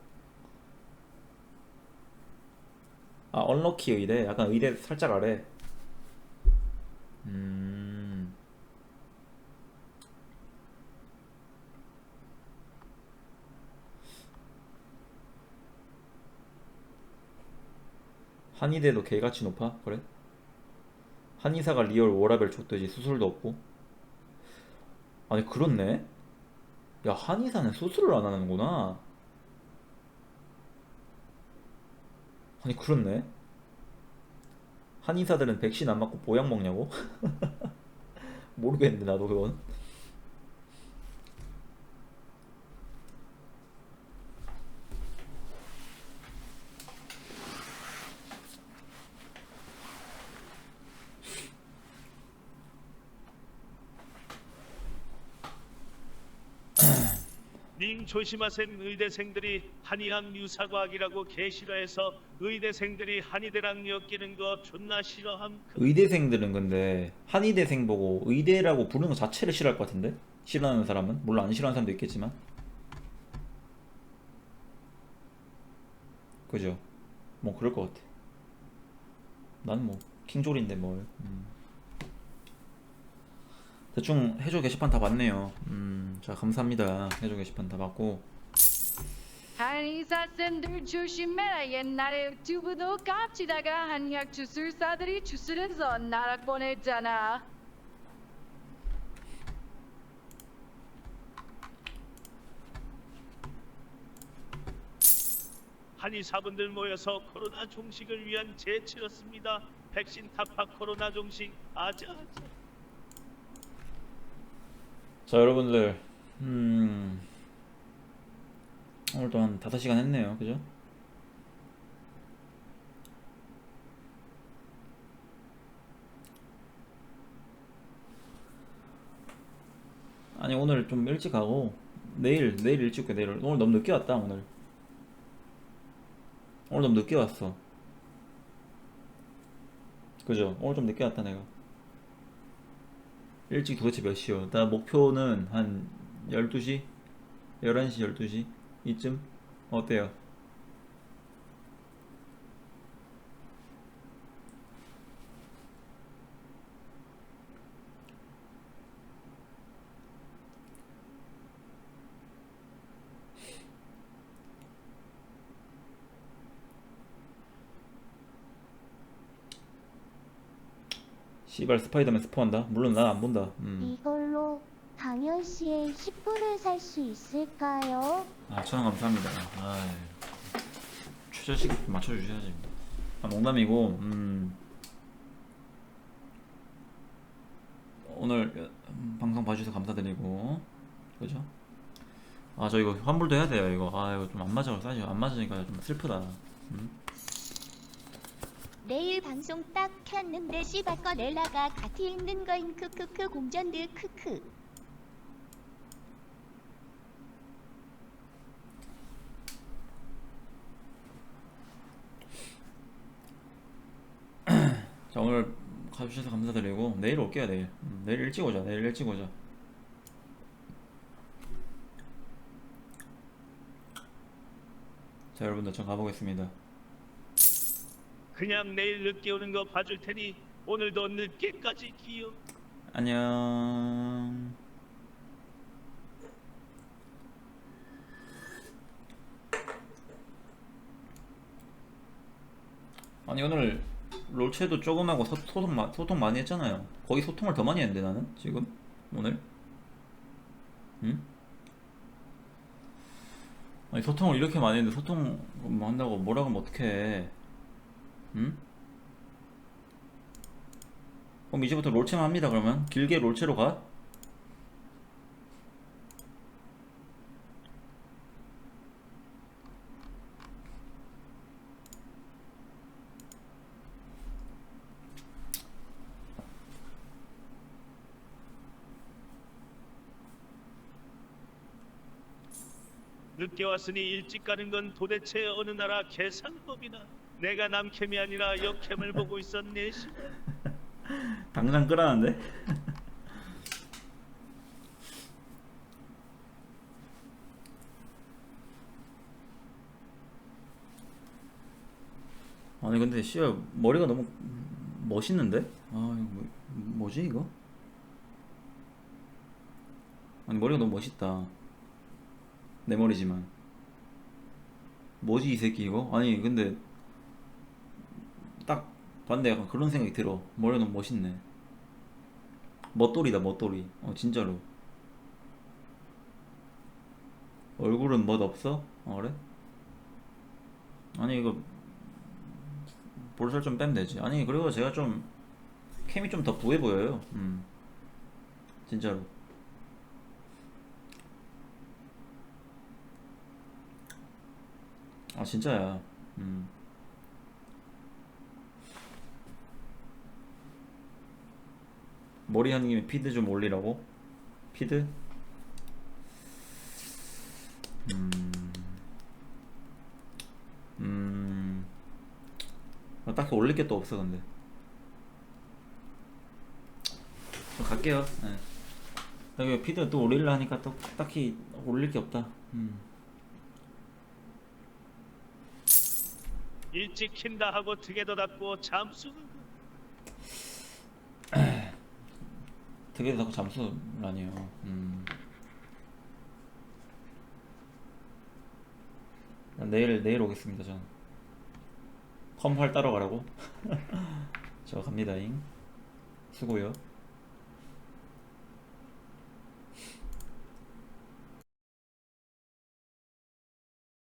아 언럭키 의대 약간 의대 살짝 아래 한의대도 개같이 높아? 그래? 한의사가 리얼 워라벨 줬듯이 수술도 없고 아니 그렇네? 야 한의사는 수술을 안 하는구나 아니 그렇네 한의사들은 백신 안 맞고 보약 먹냐고? 모르겠는데 나도 그건 님 조심하셈. 의대생들이 한의학 유사과학이라고 개싫어해서 의대생들이 한의대랑 엮이는 거 존나 싫어함. 의대생들은 근데 한의대생 보고 의대라고 부르는 거 자체를 싫어할 것 같은데? 싫어하는 사람은? 물론 안 싫어하는 사람도 있겠지만 그죠? 뭐 그럴 것 같아 난 뭐 킹졸인데 뭘 대충 해줘 게시판 다 봤네요 자 감사합니다 해줘 게시판 다 봤고 한의사쌤들 조심해라. 옛날에 유튜브도 깝치다가 한의학 주술사들이 주술해서 나락 보냈잖아. 한의사분들 모여서 코로나 종식을 위한 제치렀습니다. 백신 타파 코로나 종식 아자아자. 자 여러분들 오늘도 한 5시간 했네요 그죠? 아니 오늘 좀 일찍 가고 내일 일찍 가 내일 오늘 너무 늦게 왔다 오늘 너무 늦게 왔어 그죠? 오늘 좀 늦게 왔다 내가 일찍 도대체 몇 시요? 나 목표는 한 12시? 11시 12시? 이쯤? 어때요? 씨발 스파이더맨 스포한다? 물론 난 안 본다 이걸로 강현 씨의 10분을 살 수 있을까요? 아 천원 감사합니다 아 최저시급 맞춰주셔야지 아 농담이고 오늘 방송 봐주셔서 감사드리고 그죠? 아 저 이거 환불도 해야 돼요 이거 아 이거 좀 안 맞아 사실 안 맞으니까 좀 슬프다 내일 방송 딱 켰는데 씨발 거 넬라가 같이 있는 거임 크크크 공전드 크크. 자 오늘 가주셔서 감사드리고 내일 올게요 내일 내일 일찍 오자 내일 일찍 오자 자 여러분들 전 가보겠습니다 그냥 내일 늦게 오는 거 봐줄 테니 오늘도 늦게까지 기요. 안녕 아니 오늘 롤체도 조금 하고 소통 많이 했잖아요 거기 소통을 더 많이 했는데 나는 지금 오늘 응? 아니 소통을 이렇게 많이 했는데 소통 뭐 한다고 뭐라고 하면 어떡해 응? 그럼 이제부터 롤체만 합니다. 그러면 길게 롤체로 가? 늦게 왔으니 일찍 가는 건 도대체 어느 나라 계산법이나. 내가 남캠이 아니라 역캠을 보고 있었네. 당장 끄라는데? 아니 근데 씨발 머리가 너무 멋있는데? 아 이거 뭐지 이거? 아니 머리가 너무 멋있다. 내 머리지만 뭐지 이 새끼 이거? 아니 근데 딱 봤는데 약간 그런 생각이 들어. 머리가 너무 멋있네. 멋돌이다 멋돌이. 진짜로. 얼굴은 멋 없어? 그래? 아니 이거 볼살 좀 빼면 되지. 아니 그리고 제가 좀 캠이 좀 더 부해 보여요. 진짜로. 아 진짜야. 머리 하는 김에 피드 좀 올리라고? 피드? 딱히 올릴 게 또 없어 근데. 갈게요. 네. 여기 피드 또 올리려 하니까 또 딱히 올릴 게 없다. 일찍 킨다 하고 등에도 닫고 잠수. 되게 자꾸 잠수라니요. 내일 오겠습니다. 전 컴활 따러 가라고. 저 갑니다잉. 수고요.